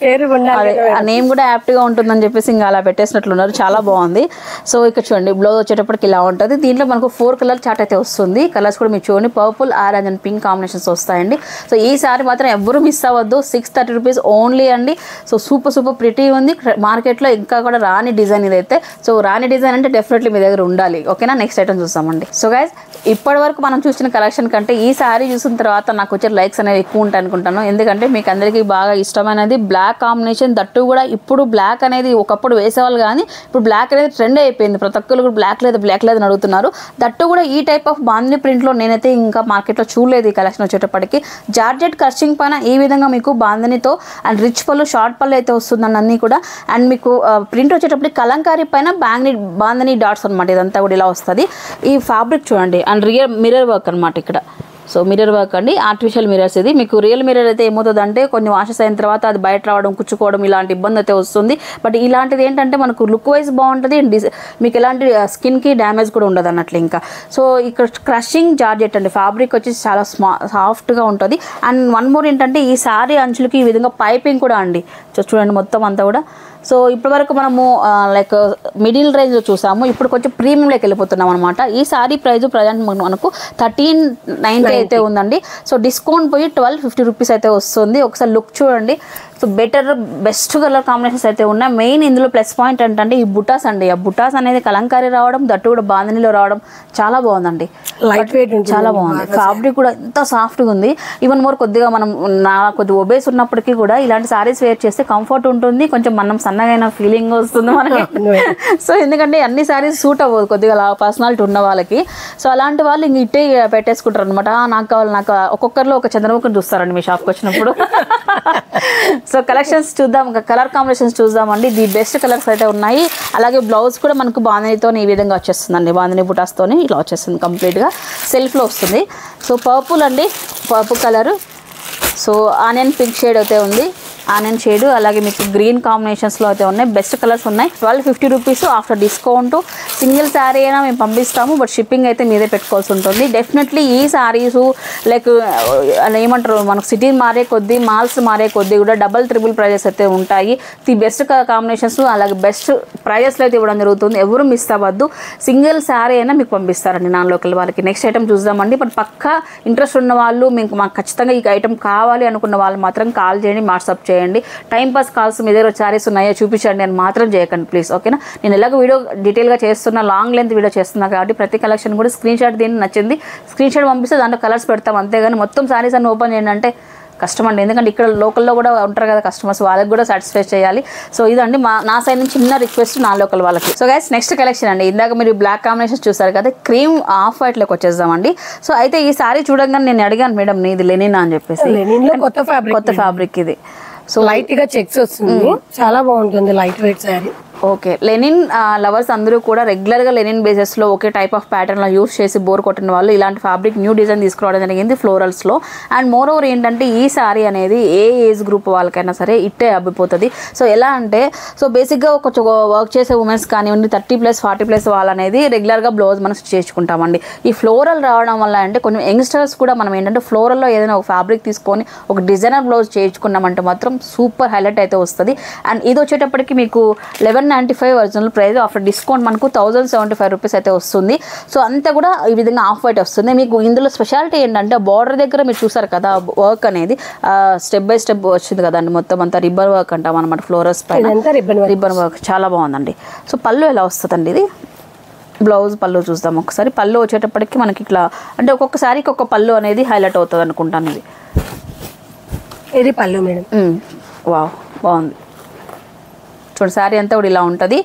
నేమ్ కూడా యాప్ట్గా ఉంటుందని చెప్పేసి ఇంకా అలా పెట్టేసినట్లున్నారు. చాలా బాగుంది. సో ఇక్కడ చూడండి, బ్లౌజ్ వచ్చేటప్పటికి ఇలా ఉంటుంది. దీంట్లో మనకు 4 కలర్ చార్ట్ అయితే వస్తుంది. కలర్స్ కూడా మీరు చూడండి, purple, orange and pink combinations వస్తాయండి. సో ఈ సారీ మాత్రం ఎవరు మిస్ అవ్వద్దు. 630 రూపీస్ ఓన్లీ అండి. సో సూపర్ ప్రిటీ ఉంది. మార్కెట్లో ఇంకా కూడా రాని డిజైన్ ఇదైతే. సో రాని డిజైన్ అంటే డెఫినెట్లీ మీ దగ్గర ఉండాలి. ఓకేనా? నెక్స్ట్ ఐటమ్ చూస్తామండి. సో గైస్, ఇప్పటి వరకు మనం చూసిన కలెక్షన్ కంటే ఈ సారీ చూసిన తర్వాత నాకు వచ్చే లైక్స్ అనేవి ఎక్కువ ఉంటాయి అనుకుంటాను. ఎందుకంటే మీకు అందరికీ బాగా ఇష్టమైనది బ్లాక్ కాంబినేషన్. దట్టు కూడా ఇప్పుడు బ్లాక్ అనేది ఒకప్పుడు వేసేవాళ్ళు కానీ ఇప్పుడు బ్లాక్ అనేది ట్రెండ్ అయిపోయింది. ప్రతి ఒక్కరు కూడా బ్లాక్ లేదు అని అడుగుతున్నారు. దట్టు కూడా ఈ టైప్ ఆఫ్ బాందిని ప్రింట్లో నేనైతే ఇంకా మార్కెట్లో చూడలేదు. ఈ కలెక్షన్ వచ్చేటప్పటికి జార్జెట్ కర్చింగ్ పైన ఈ విధంగా మీకు బాందినితో అండ్ రిచ్ పళ్ళు, షార్ట్ పళ్ళు అయితే వస్తుందండి అన్నీ కూడా. అండ్ మీకు ప్రింట్ వచ్చేటప్పటికి కలంకారీ పైన బాందిని డాట్స్ అనమాట. ఇదంతా కూడా ఇలా వస్తుంది. ఈ ఫ్యాబ్రిక్ చూడండి, అండ్ మిర్రర్ వర్క్ అనమాట. ఇక్కడ సో మిర్రర్ వర్క్ అండి, ఆర్టిఫిషియల్ మిర్రర్స్. ఇది మీకు రియల్ మిర్రర్ అయితే ఏమవుతుందంటే కొన్ని వాషెస్ అయిన తర్వాత అది బయట రావడం, కుచ్చుకోవడం ఇలాంటి ఇబ్బంది అయితే వస్తుంది. బట్ ఇలాంటిది ఏంటంటే మనకు లుక్ వైజ్ బాగుంటుంది, మీకు ఎలాంటి స్కిన్కి డ్యామేజ్ కూడా ఉండదు అన్నట్లు. ఇంకా సో ఇక్కడ క్రషింగ్ జార్జెట్ అండి, ఫ్యాబ్రిక్ వచ్చి చాలా సాఫ్ట్గా ఉంటుంది. అండ్ వన్ మోర్ ఏంటంటే ఈ సారీ అంచులకి ఈ విధంగా పైపింగ్ కూడా అండి. చూడండి మొత్తం అంతా కూడా. సో ఇప్పటివరకు మనము లైక్ మిడిల్ రేంజ్లో చూసాము, ఇప్పుడు కొంచెం ప్రీమియంలోకి వెళ్ళిపోతున్నాం అనమాట. ఈ సారీ ప్రైస్ ప్రజెంట్ మనకు 1390 అయితే ఉందండి. సో డిస్కౌంట్ పోయి 1250 రూపీస్ అయితే వస్తుంది. ఒకసారి లుక్ చూడండి. సో బెస్ట్ కలర్ కాంబినేషన్స్ అయితే ఉన్నాయి. మెయిన్ ఇందులో ప్లస్ పాయింట్ ఏంటంటే ఈ బుటాస్ అండి. ఆ బుటాస్ అనేది కలంకారీ రావడం, దట్టు కూడా బాంధనీలో రావడం చాలా బాగుందండి. లైట్ వెయిట్ చాలా బాగుంది. ఫ్యాబ్రిక్ కూడా ఎంత సాఫ్ట్గా ఉంది. ఈవెన్ మోర్ కొద్దిగా మనం కొద్దిగా ఒబేస్ ఉన్నప్పటికీ కూడా ఇలాంటి సారీస్ వేర్ చేస్తే కంఫర్ట్ ఉంటుంది, కొంచెం మనం సన్నగైన ఫీలింగ్ వస్తుంది మనకి. సో ఎందుకంటే అన్ని సారీస్ సూట్ అవ్వదు కొద్దిగా పర్సనాలిటీ ఉన్న వాళ్ళకి. సో అలాంటి వాళ్ళు ఇంక ఇట్టే పెట్టేసుకుంటారు అనమాట. నాకు కావాలి, నాకు ఒక్కొక్కరిలో ఒక చంద్రముఖం చూస్తారండి మీ షాప్కి వచ్చినప్పుడు. సో కలెక్షన్స్ చూద్దాం, కలర్ కాంబినేషన్స్ చూద్దామండి. ది బెస్ట్ కలర్స్ అయితే ఉన్నాయి. అలాగే బ్లౌజ్ కూడా మనకు బాంధనీతో ఈ విధంగా వచ్చేస్తుందండి, బాంధనీ బుటాస్తో ఇలా వచ్చేస్తుంది, కంప్లీట్గా సెల్ఫ్లో వస్తుంది. సో పర్పుల్ అండి, purple colour. So onion pink shade అయితే ఉంది, ఆనియన్ షేడ్. అలాగే మీకు గ్రీన్ కాంబినేషన్స్లో అయితే ఉన్నాయి. బెస్ట్ కలర్స్ ఉన్నాయి. 1250 rupees after discount. Single sari అయినా మేము పంపిస్తాము, బట్ షిప్పింగ్ అయితే మీదే పెట్టుకోవాల్సి ఉంటుంది. డెఫినెట్లీ ఈ శారీసు లైక్ ఏమంటారు, మనకు సిటీ మారే కొద్దీ, మాల్స్ మారే కొద్దీ కూడా డబల్ ట్రిపుల్ ప్రైజెస్ అయితే ఉంటాయి. ది బెస్ట్ కాంబినేషన్స్ అలాగే బెస్ట్ ప్రైజెస్లో అయితే ఇవ్వడం జరుగుతుంది. ఎవరు మిస్ అవ్వద్దు. సింగిల్ శారీ అయినా మీకు పంపిస్తారండి నాన్ లోకల్ వాళ్ళకి. నెక్స్ట్ ఐటమ్ చూద్దామండి. బట్ పక్కా ఇంట్రెస్ట్ ఉన్న వాళ్ళు, మాకు ఖచ్చితంగా ఈ ఐటమ్ కావాలి అనుకున్న వాళ్ళు మాత్రం కాల్ చేయండి, వాట్సాప్ చేయండి. టైంపాస్ కాల్స్ మీ దగ్గర శారీస్ ఉన్నాయో చూపించండి అని మాత్రం చేయకండి ప్లీజ్, ఓకేనా. నేను ఎలాగో వీడియో డీటెయిల్గా చేస్తున్నా, లాంగ్ లెంత్ వీడియో చేస్తున్నా కాబట్టి ప్రతి కలెక్షన్ కూడా స్క్రీన్ షాట్ దీన్ని నచ్చింది స్క్రీన్ షాట్ పంపిస్తే దాంట్లో కలర్స్ పెడతాం, అంతేగాని మొత్తం శారీస్ అన్ని ఓపెన్ చేయండి అంటే కష్టం అండి. ఎందుకంటే ఇక్కడ లోకల్లో కూడా ఉంటారు కదా కస్టమర్స్, వాళ్ళకి కూడా సాటిస్ఫై చేయాలి. సో ఇదండి నా సైడ్ నుంచి చిన్న రిక్వెస్ట్ నా లోకల్ వాళ్ళకి. సో గైస్ నెక్స్ట్ కలెక్షన్ అండి. ఇందాక మీరు బ్లాక్ కాంబినేషన్స్ చూసారు కదా, క్రీమ్ ఆఫ్ వైట్లోకి వచ్చేద్దామండి. సో అయితే ఈ సారీ చూడగానే నేను అడిగాను, మేడం నీది లెనిన్ అని చెప్పేసి. కొత్త ఫ్యాబ్రిక్ ఇది. సో లైట్ గా చెక్స్ వస్తుంది, చాలా బాగుంటుంది, light weight sari. Okay, linen lovers అందరూ కూడా రెగ్యులర్గా లెనిన్ బేసెస్లో ఒకే టైప్ ఆఫ్ ప్యాటర్న్లో యూస్ చేసి బోర్ కొట్టిన వాళ్ళు ఇలాంటి ఫ్యాబ్రిక్ న్యూ డిజైన్ తీసుకురావడం జరిగింది ఫ్లోరల్స్లో. అండ్ మోర్ ఓవర్ ఏంటంటే ఈ సారీ అనేది ఏ ఏజ్ గ్రూప్ వాళ్ళకైనా సరే ఇట్టే అబ్బిపోతుంది. సో ఎలా అంటే, సో బేసిక్గా కొంచెం వర్క్ చేసే ఉమెన్స్ కానివ్వండి, 30+ 40+ వాళ్ళు అనేది రెగ్యులర్గా బ్లౌజ్ మనం చేసుకుంటామండి. ఈ ఫ్లోరల్ రావడం వల్ల అంటే కొంచెం యంగ్స్టర్స్ కూడా మనం ఏంటంటే ఫ్లోరల్లో ఏదైనా ఒక ఫ్యాబ్రిక్ తీసుకొని ఒక డిజైనర్ బ్లౌజ్ చేయించుకున్నామంటే మాత్రం సూపర్ హైలైట్ అయితే వస్తుంది. అండ్ ఇది వచ్చేటప్పటికి మీకు 1195 ఒరిజినల్ ప్రైస్, ఆఫ్టర్ డిస్కౌంట్ మనకు 1075 రూపీస్ అయితే వస్తుంది. సో అంతా కూడా ఈ విధంగా ఆఫ్ వైట్ వస్తుంది. మీకు ఇందులో స్పెషాలిటీ ఏంటంటే బార్డర్ దగ్గర మీరు చూసారు కదా వర్క్ అనేది స్టెప్ బై స్టెప్ వచ్చింది కదండి, మొత్తం అంతా రిబ్బన్ వర్క్ అంటాం అనమాట. ఫ్లోరల్స్ పైన రిబ్బన్ వర్క్ చాలా బాగుందండి. సో పళ్ళు ఎలా వస్తుందండి, ఇది బ్లౌజ్ పళ్ళు చూద్దాం ఒకసారి. పళ్ళు వచ్చేటప్పటికి మనకి ఇట్లా అంటే ఒక్కొక్క సారీకి ఒక పళ్ళు అనేది హైలైట్ అవుతుంది అనుకుంటాను. ఇది పళ్ళు మేడం. వావ్ బాగుంది చూడండి, శారీ అంతా కూడా ఇలా ఉంటుంది.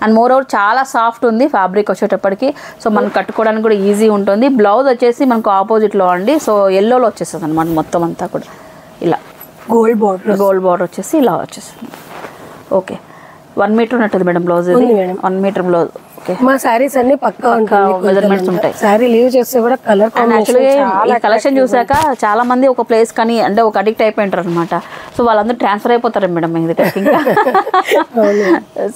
అండ్ మోర్ ఓవర్ చాలా సాఫ్ట్ ఉంది ఫ్యాబ్రిక్ వచ్చేటప్పటికి. సో మనం కట్టుకోవడానికి కూడా ఈజీ ఉంటుంది. బ్లౌజ్ వచ్చేసి మనకు ఆపోజిట్లో అండి, సో ఎల్లోలో వచ్చేస్తుంది అనమాట మొత్తం అంతా కూడా ఇలా గోల్డ్ బార్డర్ వచ్చేసి ఇలా వచ్చేస్తుంది. ఓకే, 1 మీటర్ ఉన్నట్టుంది మేడం బ్లౌజ్, 1 మీటర్ బ్లౌజ్. మా సారీస్ అన్ని పక్కా మెజర్మెంట్స్ ఉంటాయి. సారీ లీవ్ చేస్తే కూడా కలర్ ఈ కలెక్షన్ చూసాక చాలా మంది ఒక ప్లేస్ కానీ అంటే ఒక అడిక్ట్ అయిపోయింటారు అనమాట. సో వాళ్ళందరూ ట్రాన్స్ఫర్ అయిపోతారు మేడం ఇది ఇంకా.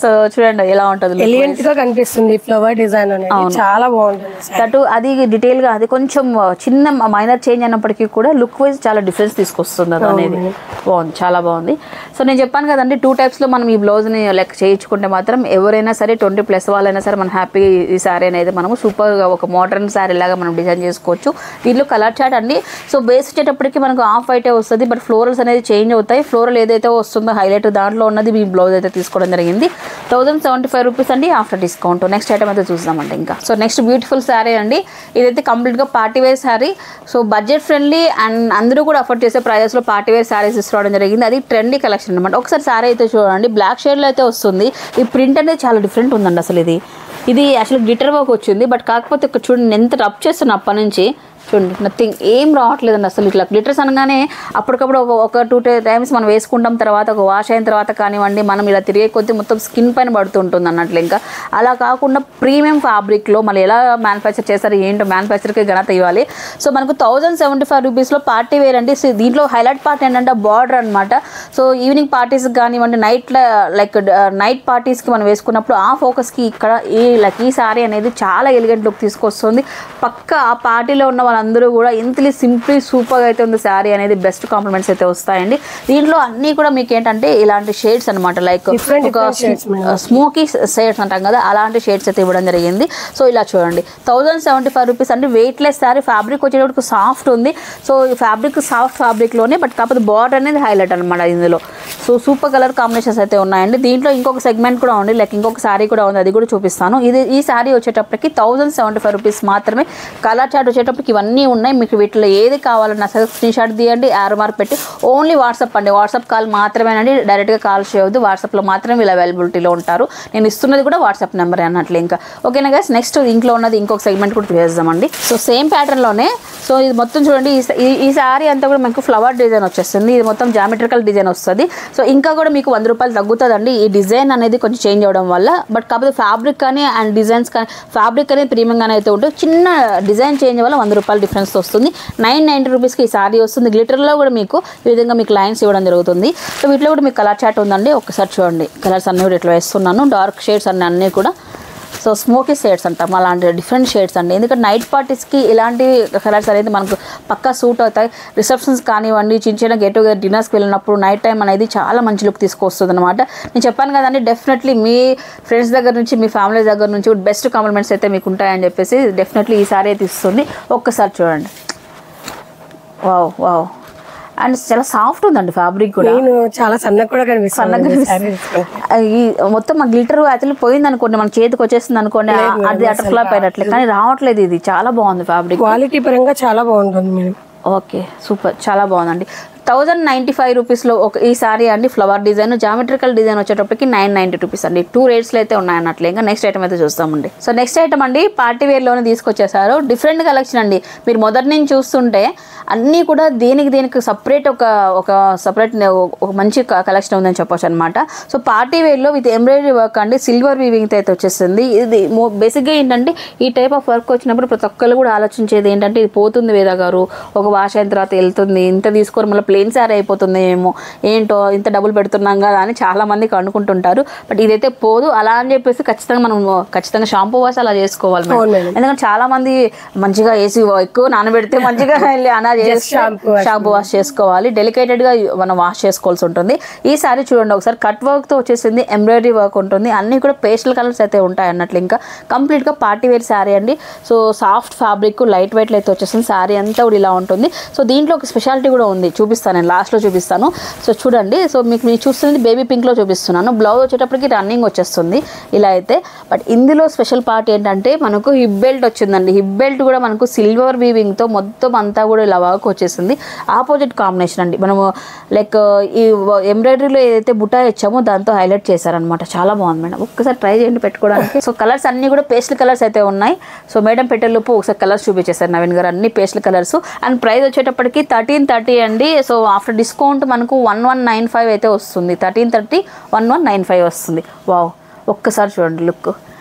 సో చూడండి ఎలా ఉంటుంది, ఎలిగెంట్ గా కనిపిస్తుంది ఫ్లవర్ డిజైన్ అనేది, చాలా బాగుంటుంది. దట్ అది డీటెయిల్ గా అది కొంచెం చిన్న మైనర్ చేంజ్ అయినప్పటికీ కూడా లుక్ వైజ్ చాలా డిఫరెన్స్ తీసుకొస్తుంది అది అనేది. బాగుంది, చాలా బాగుంది. సో నేను చెప్పాను కదండి 2 టైప్స్ లో మనం ఈ బ్లౌజ్ ని లెక్క చేయించుకుంటే మాత్రం ఎవరైనా సరే 20+ వాళ్ళైనా సరే మనం హ్యాపీ ఈ శారీ అనేది మనము సూపర్గా ఒక మోడర్న్ శారీ లాగా మనం డిజైన్ చేసుకోవచ్చు. దీంట్లో కలర్ చార్ట్ అండి. సో బేస్ వచ్చేటప్పటికి మనకు ఆఫ్ వైటే వస్తుంది, బట్ ఫ్లోరల్స్ అనేది చేంజ్ అవుతాయి. ఫ్లోరల్ ఏదైతే వస్తుందో హైలైట్ దాంట్లో ఉన్నది మీ బ్లౌజ్ అయితే తీసుకోవడం జరిగింది. 1075 రూపీస్ అండి ఆఫ్టర్ డిస్కౌంట్. నెక్స్ట్ ఐటమ్ అయితే చూద్దామండి ఇంకా. సో నెక్స్ట్ బ్యూటిఫుల్ శారీ అండి. ఇదైతే కంప్లీట్గా party wear sari. So budget friendly and అందరూ కూడా అఫోర్డ్ చేసే ప్రైజెస్లో పార్టీ వేర్ శారీస్ తీసుకోవడం జరిగింది. అది ట్రెండీ కలెక్షన్ అనమాట. ఒకసారి శారీ అయితే చూడండి, బ్లాక్ షేడ్లో అయితే వస్తుంది. ఈ ప్రింట్ అనేది చాలా డిఫరెంట్ ఉందండి. అసలు ఇది యాక్చువల్లీ గ్లిటర్ వర్క్ వచ్చింది, బట్ కాకపోతే ఇక్కడ చూడండి ఎంత రబ్ చేస్తున్నా అప్పటి నుంచి చూడండి నథింగ్ ఏం రావట్లేదండి అసలు. ఇట్లా గ్లిటర్స్ అనగానే అప్పటికప్పుడు ఒక 2 టైమ్స్ మనం వేసుకుంటాం, తర్వాత ఒక వాష్ అయిన తర్వాత కానివ్వండి మనం ఇలా తిరిగే కొద్దీ మొత్తం స్కిన్ పైన పడుతుంటుంది అన్నట్లు. ఇంకా అలా కాకుండా ప్రీమియం ఫ్యాబ్రిక్లో మళ్ళీ ఎలా మ్యానుఫ్యాక్చర్ చేస్తారు ఏంటో మ్యానుఫ్యాక్చర్కి ఘనత ఇవ్వాలి. సో మనకు 1075 రూపీస్లో పార్టీ వేర్ అండి. సో దీంట్లో హైలైట్ పార్ట్ ఏంటంటే బార్డర్ అనమాట. సో ఈవినింగ్ పార్టీస్కి కానివ్వండి, నైట్ పార్టీస్కి మనం వేసుకున్నప్పుడు ఆ ఫోకస్కి ఇక్కడ ఈ సారీ అనేది చాలా ఎలిగెంట్ లుక్ తీసుకొస్తుంది. పక్క ఆ పార్టీలో ఉన్న వాళ్ళందరూ కూడా ఇంతలీ సింప్లీ సూపర్గా అయితే ఉంది శారీ అనేది. బెస్ట్ కాంప్లిమెంట్స్ అయితే వస్తాయండి. దీంట్లో అన్నీ కూడా మీకు ఏంటంటే ఇలాంటి షేడ్స్ అనమాట, లైక్ ఒక స్మోకీ షేడ్స్ అంటాం కదా, అలాంటి షేడ్స్ అయితే ఇవ్వడం జరిగింది. సో ఇలా చూడండి 1075 రూపీస్ అంటే వెయిట్లెస్ శారీ. ఫ్యాబ్రిక్ వచ్చేటప్పుడు సాఫ్ట్ ఉంది. సో ఈ ఫ్యాబ్రిక్ సాఫ్ట్ ఫ్యాబ్రిక్లోనే, బట్ కాకపోతే బార్డర్ అనేది హైలైట్ అనమాట ఇందులో. సో సూపర్ కలర్ కాంబినేషన్స్ అయితే ఉన్నాయండి. దీంట్లో ఇంకొక సెగ్మెంట్ కూడా ఉంది, లైక్ ఇంకొక శారీ కూడా ఉంది, అది కూడా చూపిస్తాను. ఈ శారీ వచ్చేటప్పటికి 1075 రూపీస్ మాత్రమే. కలర్ చార్ట్ వచ్చేటప్పటికి ఇవన్నీ ఉన్నాయి. మీకు వీటిలో ఏది కావాలన్నా సరే స్క్రీన్ షాట్ తీయండి, యారో మార్క్ పెట్టి. ఓన్లీ వాట్సాప్ అండి, వాట్సాప్ కాల్ మాత్రమేనండి, డైరెక్ట్గా కాల్ చేయవద్దు. వాట్సాప్లో మాత్రమే వీళ్ళు అవైలబిలిటీలో ఉంటారు. నేను ఇస్తున్నది కూడా వాట్సాప్ నెంబర్ అన్నట్లు. ఇంకా ఓకేనా గైస్, నెక్స్ట్ ఇంట్లో ఉన్నది ఇంకొక సెగ్మెంట్ కూడా వేద్దామండి. సో సేమ్ ప్యాటర్న్లోనే, సో ఇది మొత్తం చూడండి, ఈ శారీ అంతా కూడా మీకు ఫ్లవర్ డిజైన్ వచ్చేస్తుంది. ఇది మొత్తం జామెట్రికల్ డిజైన్ వస్తుంది. సో ఇంకా కూడా మీకు 100 రూపాయలు తగ్గుతుందండి ఈ డిజైన్ అనేది కొంచెం చేంజ్ అవ్వడం వల్ల. బట్ కాకపోతే ఫ్యాబ్రిక్ కానీ అండ్ డిజైన్స్ కానీ, ఫ్యాబ్రిక్ అనేది ప్రీమియంగానే అయితే ఉంటుంది. చిన్న డిజైన్ చేంజ్ వల్ల 100 రూపాయలు డిఫరెన్స్ వస్తుంది. 990 రూపీస్కి ఈ శారీ వస్తుంది. గ్లిటర్లో కూడా మీకు ఈ విధంగా మీకు లైన్స్ ఇవ్వడం జరుగుతుంది. సో వీటిలో కూడా మీకు కలర్ చార్ట్ ఉందండి, ఒకసారి చూడండి. కలర్స్ అన్నీ కూడా ఇట్లా వేస్తున్నాను, డార్క్ షేడ్స్ అన్నీ కూడా. సో స్మోకీ షేడ్స్ అంటాం, అలాంటి డిఫరెంట్ షేడ్స్ అండి. ఎందుకంటే నైట్ పార్టీస్కి ఇలాంటి కలర్స్ అనేది మనకు పక్కా సూట్ అవుతాయి. రిసెప్షన్స్ కానివ్వండి, చిన్న గెట్ టుగెదర్ డిన్నర్స్కి వెళ్ళినప్పుడు నైట్ టైం అనేది చాలా మంచి లుక్ తీసుకొస్తుంది అనమాట. నేను చెప్పాను కదండి, డెఫినెట్లీ మీ ఫ్రెండ్స్ దగ్గర నుంచి, మీ ఫ్యామిలీ దగ్గర నుంచి బెస్ట్ కాంప్లిమెంట్స్ అయితే మీకు ఉంటాయని చెప్పేసి డెఫినెట్లీ ఈ సారీ అయితే ఇస్తుంది. ఒక్కసారి చూడండి, వావ్ వావ్. అండ్ చాలా సాఫ్ట్ ఉందండి ఫ్యాబ్రిక్ కూడా. నేను చాలా సన్నగా కూడా కనిపిస్తుంది. ఈ మొత్తం మా గ్లిటర్ యాక్చువల్లీ పోయింది అనుకోండి, మన చేతికి వచ్చేస్తుంది అనుకోండి, అది అటర్ ఫ్లాప్ అయినట్లే. కానీ రావట్లేదు, ఇది చాలా బాగుంది ఫ్యాబ్రిక్. క్వాలిటీ పరంగా చాలా బాగుంటుంది మేడం. ఓకే సూపర్, చాలా బాగుందండి. 1095 రూపీస్లో ఈ సారీ అండి. ఫ్లవర్ డిజైన్, జామెట్రికల్ డిజైన్ వచ్చేటప్పటికి 990 రూపీస్ అండి. 2 రేట్స్లో అయితే ఉన్నాయన్నట్లు. ఇంకా నెక్స్ట్ ఐటమ్ అయితే చూస్తామండి. సో నెక్స్ట్ ఐటమ్ అండి పార్టీ వేర్లోనే తీసుకొచ్చేసారు. డిఫరెంట్ కలెక్షన్ అండి. మీరు మొదటి నుంచి చూస్తుంటే అన్నీ కూడా దేనికి సపరేట్ ఒక సపరేట్ ఒక మంచి కలెక్షన్ ఉందని చెప్పొచ్చు అనమాట. సో పార్టీ వేర్లో విత్ ఎంబ్రాయిడరీ వర్క్ అండి, సిల్వర్ వీవింగ్ అయితే వచ్చేసింది. ఇది బేసిక్గా ఏంటంటే ఈ టైప్ ఆఫ్ వర్క్ వచ్చినప్పుడు ప్రతి ఒక్కరు కూడా ఆలోచించేది ఏంటంటే ఇది పోతుంది వేద గారు, ఒక వాష్ అయిన తర్వాత వెళ్తుంది, ఇంత తీసుకొని మళ్ళీ ప్లెయిన్ సారీ అయిపోతుంది ఏమో, ఏంటో ఇంత డబ్బులు పెడుతున్నాం కదా అని చాలా మందికి అనుకుంటుంటారు. బట్ ఇదైతే పోదు. అలా అని చెప్పేసి ఖచ్చితంగా షాంపూ వాష్ అలా చేసుకోవాలి. ఎందుకంటే చాలా మంది మంచిగా వేసి ఎక్కువ నానబెడితే మంచిగా వెళ్ళి అలా షాంపూ వాష్ చేసుకోవాలి. డెలికేటెడ్గా మనం వాష్ చేసుకోవాల్సి ఉంటుంది. ఈ సారీ చూడండి ఒకసారి, కట్ వర్క్తో వచ్చేసింది, ఎంబ్రాయిడరీ వర్క్ ఉంటుంది, అన్నీ కూడా పేస్టల్ కలర్స్ అయితే ఉంటాయి అన్నట్లు. ఇంకా కంప్లీట్గా పార్టీ వేర్ శారీ అండి. సో సాఫ్ట్ ఫ్యాబ్రిక్, లైట్ వెయిట్లో అయితే వచ్చేసింది. శారీ అంతా కూడా ఇలా ఉంటుంది. సో దీంట్లో ఒక స్పెషాలిటీ కూడా ఉంది, చూపిస్తాను నేను లాస్ట్లో చూపిస్తాను. సో చూడండి, సో మీకు చూస్తుంది బేబీ పింక్లో చూపిస్తున్నాను. బ్లౌజ్ వచ్చేటప్పటికి రన్నింగ్ వచ్చేస్తుంది ఇలా అయితే. బట్ ఇందులో స్పెషల్ పార్ట్ ఏంటంటే మనకు హిప్ బెల్ట్ వచ్చిందండి. హిప్ బెల్ట్ కూడా మనకు సిల్వర్ వీవింగ్తో మొత్తం అంతా కూడా ఇలా వర్క్ వచ్చేసింది. ఆపోజిట్ కాంబినేషన్ అండి. మనము లైక్ ఈ ఎంబ్రాయిడరీలో ఏదైతే బుటా ఇచ్చామో దాంతో హైలైట్ చేశారనమాట. చాలా బాగుంది మేడం, ఒక్కసారి ట్రై చేయండి పెట్టుకోవడానికి. సో కలర్స్ అన్నీ కూడా పేస్టల్ కలర్స్ అయితే ఉన్నాయి. సో మేడం పెట్టేలోపు ఒకసారి కలర్స్ చూపించేశారు నవీన్ గారు, అన్ని పేస్టల్ కలర్స్. అండ్ ప్రైస్ వచ్చేటప్పటికి 1330 అండి. సో ఆఫ్టర్ డిస్కౌంట్ మనకు 1195 అయితే వస్తుంది. 1330 1195 వస్తుంది. వావ్, ఒక్కసారి చూడండి లుక్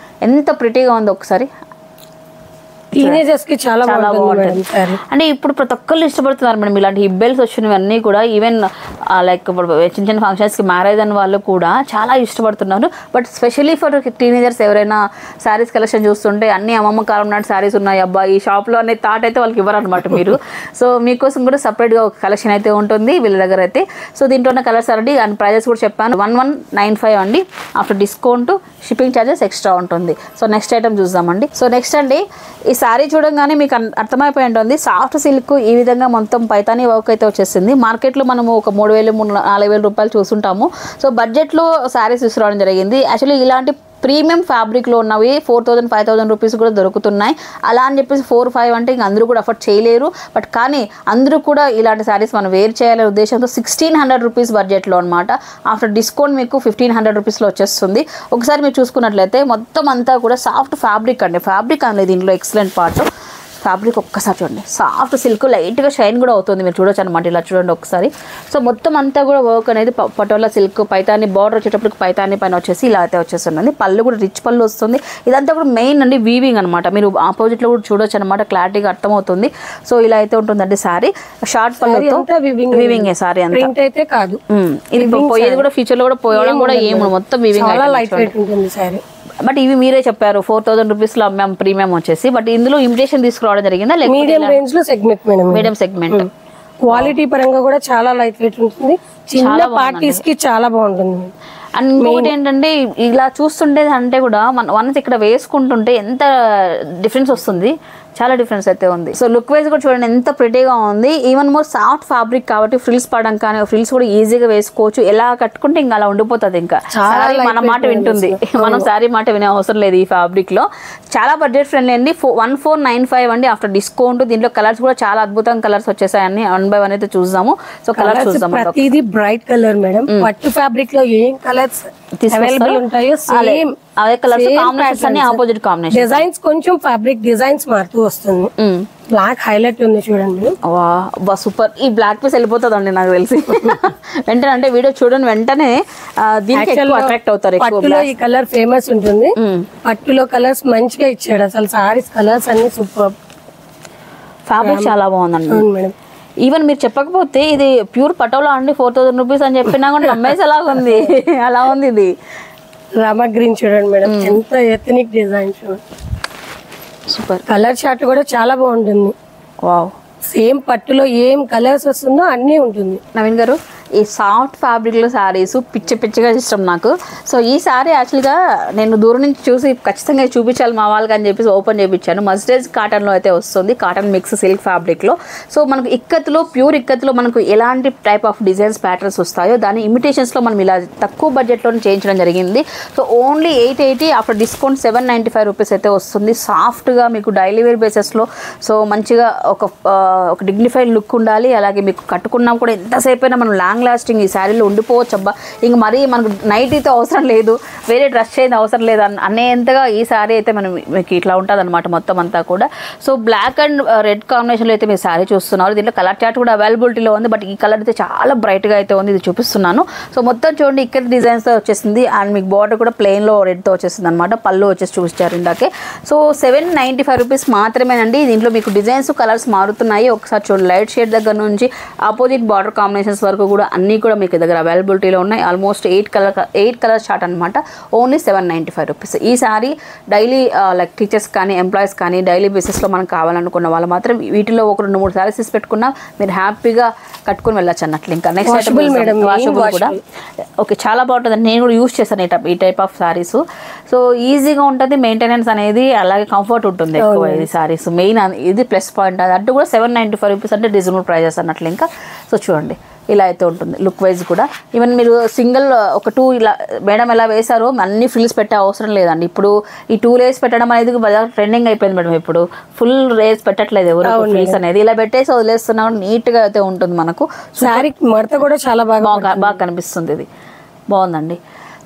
ఎంత ప్రిటీగా ఉందో ఒకసారి. టీనేజర్స్ కి చాలా బాగుంటుంది. అంటే ఇప్పుడు ప్రతి ఒక్కళ్ళు ఇష్టపడుతున్నారు మేడం ఇలాంటి హిబ్బెల్స్ వచ్చినవన్నీ కూడా. ఈవెన్ లైక్ ఇప్పుడు చిన్న ఫంక్షన్స్కి మ్యారేజ్ అయిన వాళ్ళు కూడా చాలా ఇష్టపడుతున్నారు. బట్ స్పెషలీ ఫర్ టీనేజర్స్ ఎవరైనా శారీస్ కలెక్షన్ చూస్తుంటే అన్ని అమ్మమ్మ కాలం నాటి శారీస్ ఉన్నాయి అబ్బా ఈ షాప్లో అనే థాట్ అయితే వాళ్ళకి ఇవ్వరనమాట మీరు. సో మీకోసం కూడా సపరేట్గా ఒక కలెక్షన్ అయితే ఉంటుంది వీళ్ళ దగ్గర అయితే. సో దీంట్లో ఉన్న కలర్స్ అండి అండ్ ప్రైజెస్ కూడా చెప్పాను. 1195 అండి. After discount shipping charges extra ఉంటుంది. సో నెక్స్ట్ ఐటమ్ చూద్దామండి. సో నెక్స్ట్ అండి, ఈ శారీ చూడంగానే మీకు అర్థమైపోయి ఉంటుంది. సాఫ్ట్ సిల్క్ ఈ విధంగా మొత్తం పైతానీ వర్క్ అయితే వచ్చేసింది. మార్కెట్లో మనము ఒక 3000-4000 రూపాయలు చూసుంటాము. సో బడ్జెట్లో శారీస్ తీసుకురావడం జరిగింది. యాక్చువల్లీ ఇలాంటి ప్రీమియం ఫ్యాబ్రిక్లో ఉన్నవి 4000-5000 రూపీస్ కూడా దొరుకుతున్నాయి. అలా అని చెప్పేసి 4-5 అంటే ఇంక అందరూ కూడా అఫోర్డ్ చేయలేరు. బట్ కానీ అందరూ కూడా ఇలాంటి శారీస్ మనం వేర్ చేయాలనే ఉద్దేశంతో 1600 రూపీస్ బడ్జెట్లో అనమాట. ఆఫ్టర్ డిస్కౌంట్ మీకు 1500 రూపీస్లో వచ్చేస్తుంది. ఒకసారి మీరు చూసుకున్నట్లయితే మొత్తం అంతా కూడా సాఫ్ట్ ఫ్యాబ్రిక్ అండి. ఫ్యాబ్రిక్ అనేది దీంట్లో ఎక్సలెంట్ పార్ట్. ఫ్యాబ్రిక్ ఒక్కసారి చూడండి, సాఫ్ట్ సిల్క్, లైట్గా షైన్ కూడా అవుతుంది, మీరు చూడొచ్చు అనమాట. ఇలా చూడండి ఒకసారి. సో మొత్తం అంతా కూడా వర్క్ అనేది పటోలా సిల్క్, పైతాని బార్డర్ వచ్చేటప్పటికి పైతాని పైన వచ్చేసి ఇలా అయితే వచ్చేస్తుంది. పళ్ళు కూడా రిచ్ పళ్ళు వస్తుంది. ఇదంతా కూడా మెయిన్ అండి వీవింగ్ అనమాట. మీరు ఆపోజిట్లో కూడా చూడొచ్చు అనమాట, క్లారిటీగా అర్థమవుతుంది. సో ఇలా అయితే ఉంటుందండి సారీ. షార్ట్ పళ్ళుతో వీవింగ్ సారీ అంతా ప్రింట్ అయితే కాదు. ఇది పోయేది కూడా ఫ్యూచర్ లో కూడా పోయడం కూడా ఏమి మొత్తం వీవింగ్ లైట్ వెయిట్ ఉంటుంది సారీ. బట్ ఇవి మీరే చెప్పారు 4000 రూపీస్ లో అమ్మాం ప్రీమియం వచ్చేసి. బట్ ఇందులో ఇమిటేషన్ తీసుకురావడం జరిగిందా? మీడియం రేంజ్ లో segment madam. Medium segment. Quality పరంగా కూడా చాలా లైట్ వెయిట్ ఉంటుంది. చిన్న పార్టీస్ కి చాలా బాగుంటుంది. అండ్ ఇంకొకటి ఏంటంటే ఇలా చూస్తుండేది అంటే కూడా వన్స్ ఇక్కడ వేసుకుంటుంటే ఎంత డిఫరెన్స్ వస్తుంది, చాలా డిఫరెన్స్ అయితే ఉంది. సో లుక్ వైజ్ కూడా చూడండి ఎంత ప్రిటీగా ఉంది. ఈవెన్ మోర్ సాఫ్ట్ ఫ్యాబ్రిక్ కాబట్టి ఫ్రిల్స్ పడడం కానీ ఫ్రిల్స్ కూడా ఈజీగా వేసుకోవచ్చు. ఎలా కట్టుకుంటే ఇంకా అలా ఉండిపోతుంది. ఇంకా సారీ మన మాట వింటుంది, మనం సారీ మాట వినే అవసరం లేదు ఈ ఫ్యాబ్రిక్ లో. చాలా బడ్జెట్ ఫ్రెండ్లీ అండి. 1495 అండి ఆఫ్టర్ డిస్కౌంట్. దీంట్లో కలర్స్ కూడా చాలా అద్భుతంగా కలర్స్ వచ్చేసాయని 1 by 1 అయితే చూద్దాము. సో కలర్స్ చూద్దాం. ప్రతిదీ బ్రైట్ కలర్ మేడం. పట్టు ఫ్యాబ్రిక్ లో ఏం కలర్స్ అవైలబుల్ ఉంటాయో సేమ్ అదే కలర్స్, కాంబినేషన్స్ అన్ని ఆపోజిట్ కాంబినేషన్. డిజైన్స్ కొంచెం ఫ్యాబ్రిక్ డిజైన్స్ మారుతూ వస్తుంది. బ్లాక్ హైలైట్ ఉంది చూడండి. వా సూపర్. ఈ బ్లాక్ పీస్ వెళ్ళిపోతుంది అండి నాకు తెలిసి. వెంటనే అంటే వీడియో చూడండి వెంటనే దీనికి ఎక్కువ అట్రాక్ట్ అవుతారు. పట్టులో ఈ కలర్ ఫేమస్ ఉంటుంది. పట్టులో కలర్స్ మంచిగా ఇచ్చాడు అసలు. సారీస్ కలర్స్ అన్ని సూపర్. ఫ్యాబ్రిక్ చాలా బాగుందండి మేడం. ఈవెన్ మీరు చెప్పకపోతే ఇది ప్యూర్ పటోలా అండి 4000 రూపీస్ అని చెప్పినా కూడా నమ్మేసేలాగా ఉంది. అలా ఉంది ఇది. రామా గ్రీన్ చూడండి మేడం, ఎంత ఎథనిక్ డిజైన్ చూడండి. సూపర్. కలర్ చార్ట్ కూడా చాలా బాగుంటుంది. వావ్. సేమ్ పట్టులో ఏం కలర్స్ వస్తుందో అన్నీ ఉంటుంది. నవీన్ గారు ఈ సాఫ్ట్ ఫ్యాబ్రిక్లో శారీస్ పిచ్చి పిచ్చిగా ఇష్టం నాకు. సో ఈ శారీ యాక్చువల్గా నేను దూరం నుంచి చూసి ఖచ్చితంగా చూపించాలి మా వాళ్ళకి అని చెప్పేసి ఓపెన్ చేయించాను. మస్టర్డ్ కాటన్లో అయితే వస్తుంది, కాటన్ మిక్స్ సిల్క్ ఫ్యాబ్రిక్లో. సో మనకు ఇక్కత్తులో ప్యూర్ ఇక్కత్తులో మనకు ఎలాంటి టైప్ ఆఫ్ డిజైన్స్ ప్యాటర్న్స్ వస్తాయో దాని ఇమిటేషన్స్లో మనం ఇలా తక్కువ బడ్జెట్లో చేయించడం జరిగింది. So only 880 after discount 795 rupees అయితే వస్తుంది. సాఫ్ట్గా మీకు డైలీ వేర్ బేసెస్లో సో మంచిగా ఒక డిగ్నిఫైడ్ లుక్ ఉండాలి. అలాగే మీకు కట్టుకున్నా కూడా ఎంతసేపు అయినా మనం లాంగ్ లాస్టింగ్ ఈ శారీలో ఉండిపోవచ్చు. అబ్బా ఇంక మరీ మనకు నైటీతో అవసరం లేదు, వేరే డ్రెస్ చేయడం అవసరం లేదు అనేంతగా ఈ శారీ అయితే మనం మీకు ఇట్లా ఉంటుంది అనమాట మొత్తం అంతా కూడా. సో బ్లాక్ అండ్ రెడ్ కాంబినేషన్లో అయితే మీరు శారీ చూస్తున్నారు. దీంట్లో కలర్ చార్ట్ కూడా అవైలబిలిటీలో ఉంది. బట్ ఈ కలర్ అయితే చాలా బ్రైట్గా అయితే ఉంది, ఇది చూపిస్తున్నాను. సో మొత్తం చూడండి ఇక్కడ డిజైన్స్తో వచ్చేసింది. అండ్ మీకు బార్డర్ కూడా ప్లెయిన్లో రెడ్తో వచ్చేసింది అనమాట. పళ్ళు వచ్చేసి చూపించారు ఇందాకే. సో 795 రూపీస్ మాత్రమేనండి. దీంట్లో మీకు డిజైన్స్ కలర్స్ మారుతున్నాయి. ఒకసారి చూడండి, లైట్ షేడ్ దగ్గర నుంచి ఆపోజిట్ బార్డర్ కాంబినేషన్స్ వరకు కూడా అన్నీ కూడా మీకు దగ్గర అవైలబిలిటీలో ఉన్నాయి. ఆల్మోస్ట్ 8 కలర్ చార్ట్ అనమాట. Only 795 rupees. ఈ సారీ డైలీ లైక్ టీచర్స్ కానీ ఎంప్లాయీస్ కానీ డైలీ బేసిస్లో మనం కావాలనుకున్న వాళ్ళు మాత్రం వీటిలో ఒక 2-3 సారీస్ తీసి పెట్టుకున్నా మీరు హ్యాపీగా కట్టుకుని వెళ్ళచ్చు అన్నట్లు. ఇంకా నెక్స్ట్ వాషబుల్ కూడా ఓకే, చాలా బాగుంటుంది. నేను కూడా యూజ్ చేశాను ఈ టైప్ ఆఫ్ సారీస్. సో ఈజీగా ఉంటుంది మెయింటెనెన్స్ అనేది, అలాగే కంఫర్ట్ ఉంటుంది ఎక్కువ ఇది సారీస్. మెయిన్ ఇది ప్లస్ పాయింట్. అది అటు కూడా 795 రూపీస్ అంటే రీజనబుల్ ప్రైజెస్ అన్నట్లు. ఇంకా సో చూడండి ఇలా అయితే ఉంటుంది లుక్ వైజ్ కూడా. ఈవెన్ మీరు సింగిల్ ఒక 2 ఇలా మేడం ఎలా వేశారో అన్ని ఫ్రిల్స్ పెట్టే అవసరం లేదండి. ఇప్పుడు ఈ 2 లేయర్స్ పెట్టడం అనేది ట్రెండింగ్ అయిపోయింది మేడం. ఇప్పుడు ఫుల్ లేయర్స్ పెట్టట్లేదు ఎవరు ఫ్రిల్స్ అనేది. ఇలా పెట్టేసి వదిలేస్తున్నా నీట్గా అయితే ఉంటుంది. మనకు శారీ మడత కూడా చాలా బాగా కనిపిస్తుంది. ఇది బాగుందండి.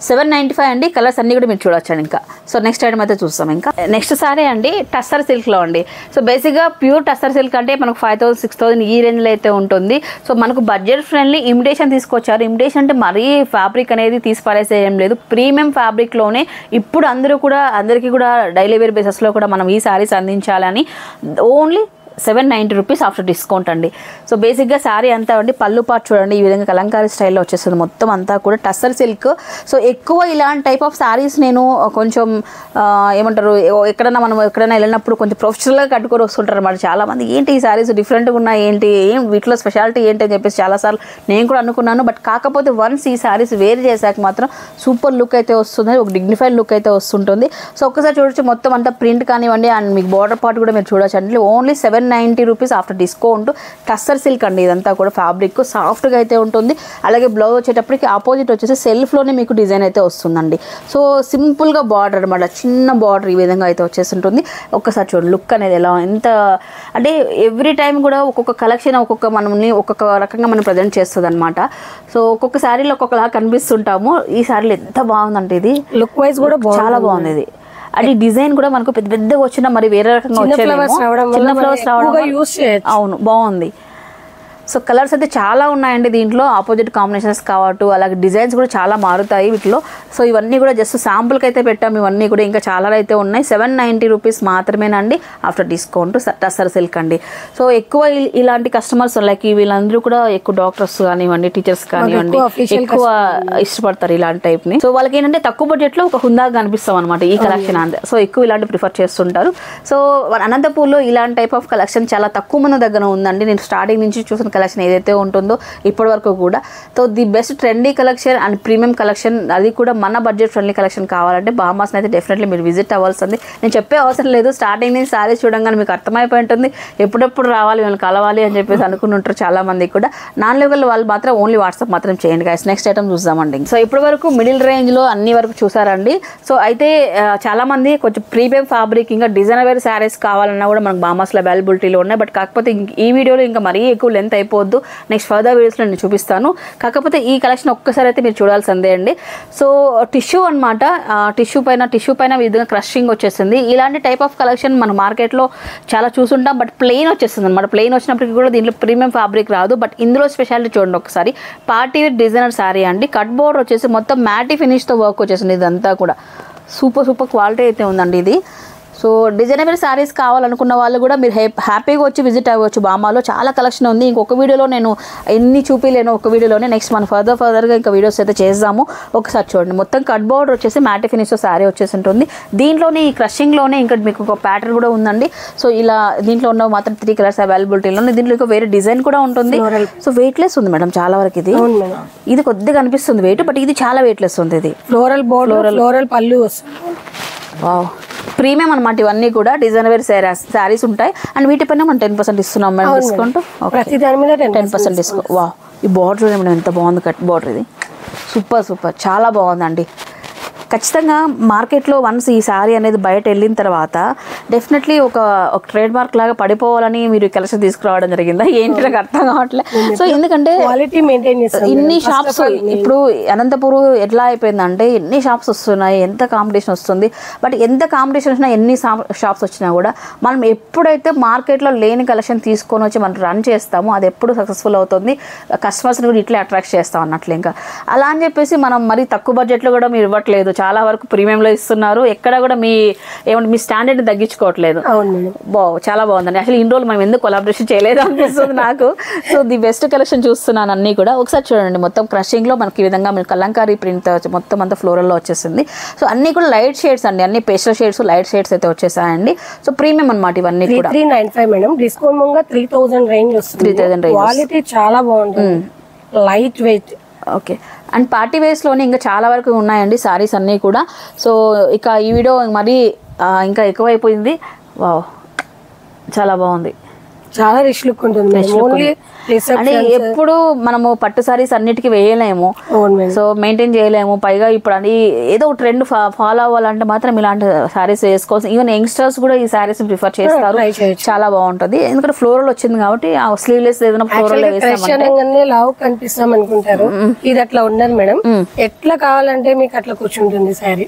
795 అండి. కలర్స్ అన్ని కూడా మీరు చూడొచ్చండి. ఇంకా సో నెక్స్ట్ ఐటమ్ అయితే చూస్తాం. ఇంకా నెక్స్ట్ సారీ అండి టస్సర్ సిల్క్లో అండి. సో బేసిక్గా ప్యూర్ టస్సర్ సిల్క్ అంటే మనకు 5000-6000 ఈ రేంజ్లో అయితే ఉంటుంది. సో మనకు బడ్జెట్ ఫ్రెండ్లీ ఇమిటేషన్ తీసుకొచ్చారు. ఇమిటేషన్ అంటే మరీ ఫ్యాబ్రిక్ అనేది తీసిపారేసేయం లేదు, ప్రీమియం ఫ్యాబ్రిక్లోనే ఇప్పుడు అందరికీ కూడా డైలీ వేర్ బేసెస్లో కూడా మనం ఈ సారీస్ అందించాలని ఓన్లీ 790 రూపీస్ ఆఫ్టర్ డిస్కౌంట్ అండి. సో బేసిక్గా శారీ అంతా అండి పళ్ళు పార్ట్ చూడండి ఈ విధంగా కలంకారీ స్టైల్లో వచ్చేస్తుంది మొత్తం అంతా కూడా టస్సర్ సిల్క్. సో ఎక్కువ ఇలాంటి టైప్ ఆఫ్ శారీస్ నేను కొంచెం ఏమంటారు ఎక్కడైనా వెళ్ళినప్పుడు కొంచెం ప్రొఫెషనల్గా కట్టుకొని వస్తుంటారు అన్నమాట చాలామంది. ఏంటి ఈ శారీస్ డిఫరెంట్గా ఉన్నాయి, ఏంటి వీటిలో స్పెషాలిటీ ఏంటి అని చెప్పేసి చాలాసార్లు నేను కూడా అనుకున్నాను. బట్ కాకపోతే వన్స్ ఈ శారీస్ వేర్ చేశాక మాత్రం సూపర్ లుక్ అయితే వస్తుంది, ఒక డిగ్నిఫైడ్ లుక్ అయితే వస్తుంటుంది. సో ఒక్కసారి చూడొచ్చు మొత్తం అంతా ప్రింట్ కానివ్వండి అండ్ మీకు బార్డర్ పార్ట్ కూడా మీరు చూడొచ్చు అండి. Only 790 rupees after discount. Tussar silk అండి ఇదంతా కూడా. ఫ్యాబ్రిక్ సాఫ్ట్గా అయితే ఉంటుంది. అలాగే బ్లౌజ్ వచ్చేటప్పటికి ఆపోజిట్ వచ్చేసి సెల్ఫ్లోనే మీకు డిజైన్ అయితే వస్తుందండి. సో సింపుల్గా బార్డర్ అనమాట, చిన్న బార్డర్ ఈ విధంగా అయితే వచ్చేస్తుంటుంది. ఒక్కసారి చూడండి లుక్ అనేది ఎలా ఎంత అంటే ఎవ్రీ టైం కూడా ఒక్కొక్క కలెక్షన్ ఒక్కొక్క రకంగా మనం ప్రజెంట్ చేస్తుంది అనమాట. సో ఒక్కొక్క శారీలో ఒక్కొక్కలా కనిపిస్తుంటాము. ఈ శారీలో ఎంత బాగుందంటే ఇది లుక్ వైజ్ కూడా చాలా బాగుంది. ఇది అది డిజైన్ కూడా మనకు పెద్ద పెద్దగా వచ్చినా మరి వేరే రకంగా వచ్చేదేమో, చిన్న ఫ్లవర్స్ రావడం అవును బాగుంది. సో కలర్స్ అయితే చాలా ఉన్నాయండి దీంట్లో, ఆపోజిట్ కాంబినేషన్స్ కావచ్చు, అలాగే డిజైన్స్ కూడా చాలా మారుతాయి వీటిలో. సో ఇవన్నీ కూడా జస్ట్ శాంపుల్కి అయితే పెట్టాము, ఇవన్నీ కూడా ఇంకా చాలా అయితే ఉన్నాయి. 790 రూపీస్ మాత్రమేనండి ఆఫ్టర్ డిస్కౌంట్. టస్సర్ సిల్క్ అండి. సో ఎక్కువ ఇలాంటి కస్టమర్స్ లైక్ వీళ్ళందరూ కూడా ఎక్కువ డాక్టర్స్ కానివ్వండి, టీచర్స్ కానివ్వండి ఎక్కువ ఇష్టపడతారు ఇలాంటి టైప్ని. సో వాళ్ళకి ఏంటంటే తక్కువ బడ్జెట్లో ఒక హుందాగా కనిపిస్తాం అనమాట ఈ కలెక్షన్ అంతే. సో ఎక్కువ ఇలాంటి ప్రిఫర్ చేస్తుంటారు. సో అనంతపూర్లో ఇలాంటి టైప్ ఆఫ్ కలెక్షన్ చాలా తక్కువ మంది దగ్గర ఉందండి. నేను స్టార్టింగ్ నుంచి చూసిన కలెక్షన్ ఏదైతే ఉంటుందో ఇప్పటి వరకు కూడా. So the best trendy collection and premium collection, అది కూడా మన బడ్జెట్ ఫ్రెండ్లీ కలెక్షన్ కావాలంటే బామాస్ని అయితే డెఫినెట్లీ మీరు విజిట్ అవ్వాల్సింది. నేను చెప్పే అవసరం లేదు, స్టార్టింగ్ నుంచి సారీస్ చూడంగానే మీకు అర్థమైపోయి ఉంటుంది ఎప్పుడెప్పుడు రావాలి వీళ్ళని కలవాలి అని చెప్పేసి అనుకుని ఉంటారు చాలా మంది కూడా. నాన్ లెవెల్ వాళ్ళు మాత్రం ఓన్లీ వాట్సాప్ మాత్రం చేయండి గైస్. నెక్స్ట్ ఐటమ్ చూద్దామండి. సో ఇప్పటి వరకు మిడిల్ రేంజ్లో అన్ని వరకు చూసారండి. సో అయితే చాలా మంది కొంచెం ప్రీమియం ఫ్యాబ్రిక్ ఇంకా డిజైనర్ వేర్ శారీస్ కావాలన్నా కూడా మనకు బామాస్లో అవైలబిలిటీలో ఉన్నాయి. బట్ కాకపోతే ఈ వీడియోలో ఇంకా మరీ ఎక్కువ లెంత్ అయిపోద్దు, నెక్స్ట్ ఫర్దర్ వీడియోస్లో నేను చూపిస్తాను. కాకపోతే ఈ కలెక్షన్ ఒక్కసారి అయితే మీరు చూడాల్సిందే అండి. సో టిష్యూ అనమాట, టిష్యూ పైన ఈ విధంగా క్రషింగ్ వచ్చేసింది. ఇలాంటి టైప్ ఆఫ్ కలెక్షన్ మన మార్కెట్లో చాలా చూసుంటాం, బట్ ప్లెయిన్ వచ్చేస్తుంది అనమాట. ప్లెయిన్ వచ్చినప్పటికీ కూడా దీంట్లో ప్రీమియం ఫ్యాబ్రిక్ రాదు. బట్ ఇందులో స్పెషాలిటీ చూడండి ఒకసారి, పార్టీ వేర్ డిజైనర్ శారీ అండి. కట్ బోర్డర్ వచ్చేసి మొత్తం మ్యాటీ ఫినిష్తో వర్క్ వచ్చేసింది. ఇదంతా కూడా సూపర్ క్వాలిటీ అయితే ఉందండి ఇది. సో డిజైనర్ శారీస్ కావాలనుకున్న వాళ్ళు కూడా మీరు హ్యాపీగా వచ్చి విజిట్ అవ్వచ్చు. బామాలో చాలా కలెక్షన్ ఉంది. ఇంకొక వీడియోలో నేను ఎన్ని చూపిలేను ఒక వీడియోలోనే. నెక్స్ట్ మనం ఫర్దర్గా ఇంకా వీడియోస్ అయితే చేద్దాము. ఒకసారి చూడండి, మొత్తం కట్ బోర్డర్ వచ్చేసి మ్యాటి ఫినిష్తో శారీ వచ్చేసి ఉంటుంది. దీంట్లోనే ఈ క్రషింగ్లోనే ఇంకా మీకు ఒక ప్యాటర్న్ కూడా ఉందండి. సో ఇలా దీంట్లో ఉన్న మాత్రం 3 కలర్స్ అవైలబిలిటీలో ఉంది. దీంట్లో ఇంకా వేరే డిజైన్ కూడా ఉంటుంది. సో వెయిట్లెస్ ఉంది మేడం చాలా వరకు. ఇది కొద్దిగా అనిపిస్తుంది వెయిట్, బట్ ఇది చాలా వెయిట్లెస్ ఉంది. ఇది ఫ్లోరల్ పళ్ళు వస్తుంది. వావ్, ప్రీమియం అనమాట. ఇవన్నీ కూడా డిజైనర్ వేర్ శారీస్ ఉంటాయి. అండ్ వీటిపైన మనం 10% ఇస్తున్నాం మేడం డిస్కౌంట్. ప్రతి దాని మీద 10% డిస్కౌంట్. వా, ఈ బార్డర్ చూడండి మేడం ఎంత బాగుంది, కట్ బార్డర్. ఇది సూపర్ చాలా బాగుందండి. ఖచ్చితంగా మార్కెట్లో వన్స్ ఈ శారీ అనేది బయట వెళ్ళిన తర్వాత డెఫినెట్లీ ఒక ట్రేడ్ మార్క్ లాగా పడిపోవాలని మీరు కలెక్షన్ తీసుకురావడం జరిగిందా ఏంటి నాకు అర్థం కావట్లేదు. సో ఎందుకంటే క్వాలిటీ మెయింటైన్ చేస్తారు. ఇన్ని షాప్స్ ఇప్పుడు అనంతపూర్ ఎట్లా అయిపోయిందంటే ఎన్ని షాప్స్ వస్తున్నాయి, ఎంత కాంపిటీషన్ వస్తుంది. బట్ ఎంత కాంపిటీషన్ వచ్చినా, ఎన్ని షాప్స్ వచ్చినా కూడా మనం ఎప్పుడైతే మార్కెట్లో లేని కలెక్షన్ తీసుకొని వచ్చి మనం రన్ చేస్తామో అది ఎప్పుడు సక్సెస్ఫుల్ అవుతుంది. కస్టమర్స్ని కూడా ఇట్లా అట్రాక్ట్ చేస్తాం అన్నట్లు. ఇంకా అలా అని చెప్పేసి మనం మరి తక్కువ బడ్జెట్లో కూడా మీరు ఇవ్వట్లేదు, చాలా వరకు ప్రీమియంలో ఇస్తున్నారు. ఎక్కడ కూడా మీ స్టాండర్డ్ని తగ్గించుకోవట్లేదు. చాలా బాగుందండి. యాక్చువల్లీ ఇన్ని రోజులు మనం ఎందుకు కొలాబరేషన్ చేయలేదు అనిపిస్తుంది నాకు. సో ది బెస్ట్ కలెక్షన్ చూస్తున్నాను అన్నీ కూడా. ఒకసారి చూడండి, మొత్తం క్రషింగ్లో మనకి ఈ విధంగా మనకి కలంకారీ ప్రింట్ మొత్తం అంతా ఫ్లోరల్లో వచ్చేసింది. సో అన్నీ కూడా లైట్ షేడ్స్ అండి, అన్ని పేస్టల్ షేడ్స్ లైట్ షేడ్స్ అయితే వచ్చేసాయండి. సో ప్రీమియం అనమాట ఇవన్నీ కూడా. 395 మేడం, డిస్కౌంట్ ముంగా 3000 రేంజ్ వస్తుంది. 3000 రేంజ్. క్వాలిటీ చాలా బాగుంటుంది, light weight. Okay. And party వేర్స్లోనే ఇంకా చాలా వరకు ఉన్నాయండి సారీస్ అన్నీ కూడా. సో ఇక ఈ వీడియో మరీ ఇంకా ఎక్కువైపోయింది. వావ్, చాలా బాగుంది, చాలా రిచ్ లుక్ ఉంటుంది. అంటే ఎప్పుడు మనము పట్టు సారీస్ అన్నిటికీ వేయలేము, సో మెయింటైన్ చేయలేము. పైగా ఇప్పుడు అది ఏదో ట్రెండ్ ఫాలో అవ్వాలంటే మాత్రం ఇలాంటి సారీస్ వేసుకోవచ్చు. ఈవెన్ యంగ్స్టర్స్ కూడా ఈ సారీస్ ప్రిఫర్ చేస్తారు, చాలా బాగుంటుంది. ఎందుకంటే ఫ్లోరల్ వచ్చింది కాబట్టి ఆ స్లీవ్లెస్ ఏదైనా ఫ్లోరల్ లావు కనిపిస్తాం అనుకుంటారు, ఇది అట్లా ఉండదు మేడం. ఎట్లా కావాలంటే మీకు అట్లా కూర్చుంటుంది సారీ.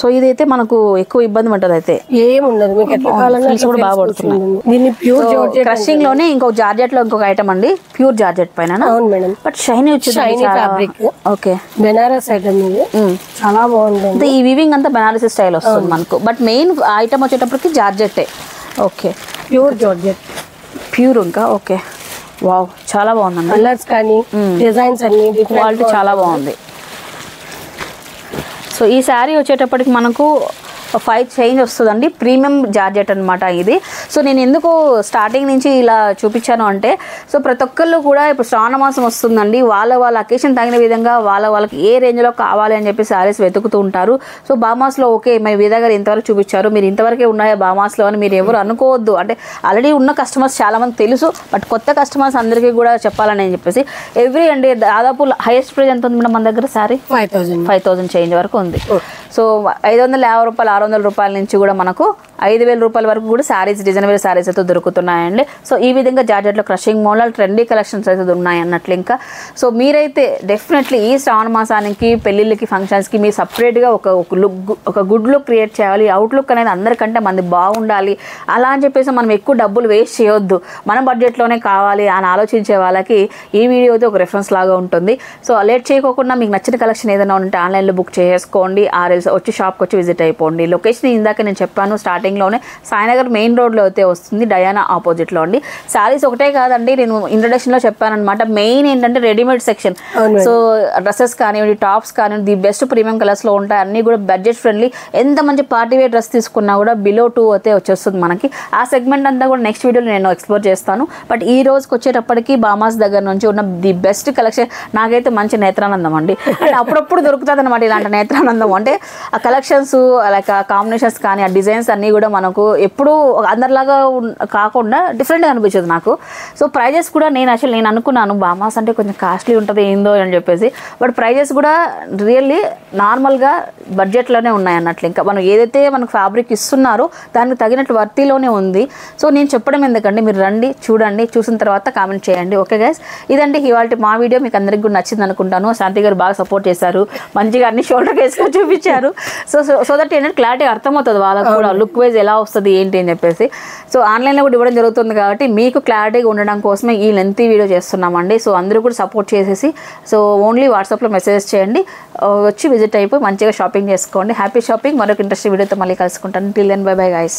సో ఇదైతే మనకు ఎక్కువ ఇబ్బంది పడుతుంది, అయితే ఏముండదు మీకు ఎట్లా కావాలన్నా కూడా బాగా పడుతుంది. దీన్ని ప్యూర్ క్రషింగ్ లోనే ఇంకొక జార్జెట్ లో ఇంకొక ఐటమ్ అండి, ప్యూర్ జార్జెట్ పైన. అవును మేడం, బట్ షైనీ వచ్చింది, shiny fabric. Okay, Banaras item ఇది, చాలా బాగుంటుంది. ఈ వీవింగ్ అంతా బెనారస్ స్టైల్ వస్తుంది మనకు. బట్ మెయిన్ ఐటమ్ వచ్చేటప్పటికి జార్జెట్టే. Okay, pure georgette, pure. ఇంకా ఓకే, వావ్, చాలా బాగుందండి. కలర్స్ కానీ డిజైన్స్ అన్ని క్వాలిటీ చాలా బాగుంది. సో ఈ శారీ వచ్చేటప్పటికి మనకు 5 చేంజ్ వస్తుందండి, ప్రీమియం జార్జెట్ అనమాట ఇది. సో నేను ఎందుకు స్టార్టింగ్ నుంచి ఇలా చూపించాను అంటే, సో ప్రతి ఒక్కళ్ళు కూడా ఇప్పుడు శ్రావణ మాసం వస్తుందండి, వాళ్ళ అకేషన్ తగిన విధంగా వాళ్ళకి ఏ రేంజ్లో కావాలి అని చెప్పి శారీస్ వెతుకుతూ ఉంటారు. సో బామాస్లో ఓకే మరి వేద గారు ఇంతవరకు చూపించారు, మీరు ఇంతవరకే ఉన్నాయా బామాస్లో అని మీరు ఎవరు అనుకోవద్దు. అంటే ఆల్రెడీ ఉన్న కస్టమర్స్ చాలామంది తెలుసు, బట్ కొత్త కస్టమర్స్ అందరికీ కూడా చెప్పాలని చెప్పేసి ఎవ్రీ అండి దాదాపు హైయెస్ట్ ప్రైస్ ఎంత ఉంది మేడం మన దగ్గర శారీ? 5000 చేంజ్ వరకు ఉంది. సో 550 రూపాయలు 600 రూపాయల నుంచి కూడా మనకు 5,000 రూపాయల వరకు కూడా శారీస్, డిజైనర్ శారీస్ అయితే దొరుకుతున్నాయండి. సో ఈ విధంగా జార్జెట్లో క్రషింగ్ మోడల్ ట్రెండీ కలెక్షన్స్ అయితే ఉన్నాయి అన్నట్లు. ఇంకా సో మీరైతే డెఫినెట్లీ ఈ శ్రావణ మాసానికి, పెళ్ళిళ్ళకి, ఫంక్షన్స్కి మీరు సపరేట్గా ఒక గుడ్ లుక్ క్రియేట్ చేయాలి. అవుట్లుక్ అనేది అందరికంటే మంది బాగుండాలి. అలా అని చెప్పేసి మనం ఎక్కువ డబ్బులు వేస్ట్ చేయొద్దు, మన బడ్జెట్లోనే కావాలి అని ఆలోచించే వాళ్ళకి ఈ వీడియో అయితే ఒక రెఫరెన్స్ లాగా ఉంటుంది. సో లేట్ చేయకోకుండా మీకు నచ్చిన కలెక్షన్ ఏదైనా ఉంటే ఆన్లైన్లో బుక్ చేసుకోండి, ఆర్ఎల్స్ వచ్చి షాప్కి వచ్చి విజిట్ అయిపోండి. లొకేషన్ ఇందాక నేను చెప్పాను స్టార్టింగ్లోనే, సాయినగర్ మెయిన్ రోడ్లో అయితే వస్తుంది, డయానా ఆపోజిట్లో అండి. శారీస్ ఒకటే కాదండి, నేను ఇంట్రడక్షన్లో చెప్పానమాట, మెయిన్ ఏంటంటే రెడీమేడ్ సెక్షన్. సో డ్రెస్సెస్ కానివ్వండి, టాప్స్ కానివ్వండి, ది బెస్ట్ ప్రీమియం కలర్స్లో ఉంటాయి. అన్నీ కూడా బడ్జెట్ ఫ్రెండ్లీ. ఎంత మంచి పార్టీ వేర్ డ్రెస్ తీసుకున్నా కూడా బిలో 2 అయితే వచ్చేస్తుంది మనకి. ఆ సెగ్మెంట్ అంతా కూడా నెక్స్ట్ వీడియోలో నేను ఎక్స్ప్లోర్ చేస్తాను. బట్ ఈ రోజుకి వచ్చేటప్పటికి బామాస్ దగ్గర నుంచి ఉన్న ది బెస్ట్ కలెక్షన్ నాకైతే మంచి నేత్రానందం అండి. అంటే అప్పుడప్పుడు దొరుకుతుంది అనమాట ఇలాంటి నేత్రానందం. అంటే ఆ కలెక్షన్స్, లైక్ ఆ కాంబినేషన్స్ కానీ, ఆ డిజైన్స్ అన్నీ కూడా మనకు ఎప్పుడూ అందరిలాగా కాకుండా డిఫరెంట్గా అనిపించదు నాకు. సో ప్రైజెస్ కూడా నేను అనుకున్నాను బామాస్ అంటే కొంచెం కాస్ట్లీ ఉంటుంది ఏందో అని చెప్పేసి, బట్ ప్రైజెస్ కూడా రియల్లీ నార్మల్గా బడ్జెట్లోనే ఉన్నాయి అన్నట్లు. ఇంకా మనం ఏదైతే మనకు ఫ్యాబ్రిక్ ఇస్తున్నారో దానికి తగినట్టు వర్తీలోనే ఉంది. సో నేను చెప్పడం ఎందుకంటే మీరు రండి, చూడండి, చూసిన తర్వాత కామెంట్ చేయండి. ఓకే గైస్, ఇదండి ఇవాళ మా వీడియో. మీకు అందరికీ కూడా నచ్చింది అనుకుంటాను. శాంతి గారు బాగా సపోర్ట్ చేశారు, మంచిగా అన్ని షోల్డర్ వేసుకొని చూపించారు. సో దట్ ఏంటంటే క్లారిటీ అర్థమవుతుంది వాళ్ళకు కూడా, లుక్ వైజ్ ఎలా వస్తుంది ఏంటి అని చెప్పేసి. సో ఆన్లైన్లో కూడా ఇవ్వడం జరుగుతుంది కాబట్టి మీకు క్లారిటీగా ఉండడం కోసమే ఈ లెంతీ వీడియో చేస్తున్నామండి. సో అందరూ కూడా సపోర్ట్ చేసేసి, సో ఓన్లీ వాట్సాప్లో మెసేజ్ చేయండి, వచ్చి విజిట్ అయిపోయి మంచిగా షాపింగ్ చేసుకోండి. Happy shopping. మరొక ఇంట్రెస్టింగ్ వీడియోతో మళ్ళీ కలుసుకుంటాను. Till then bye bye guys.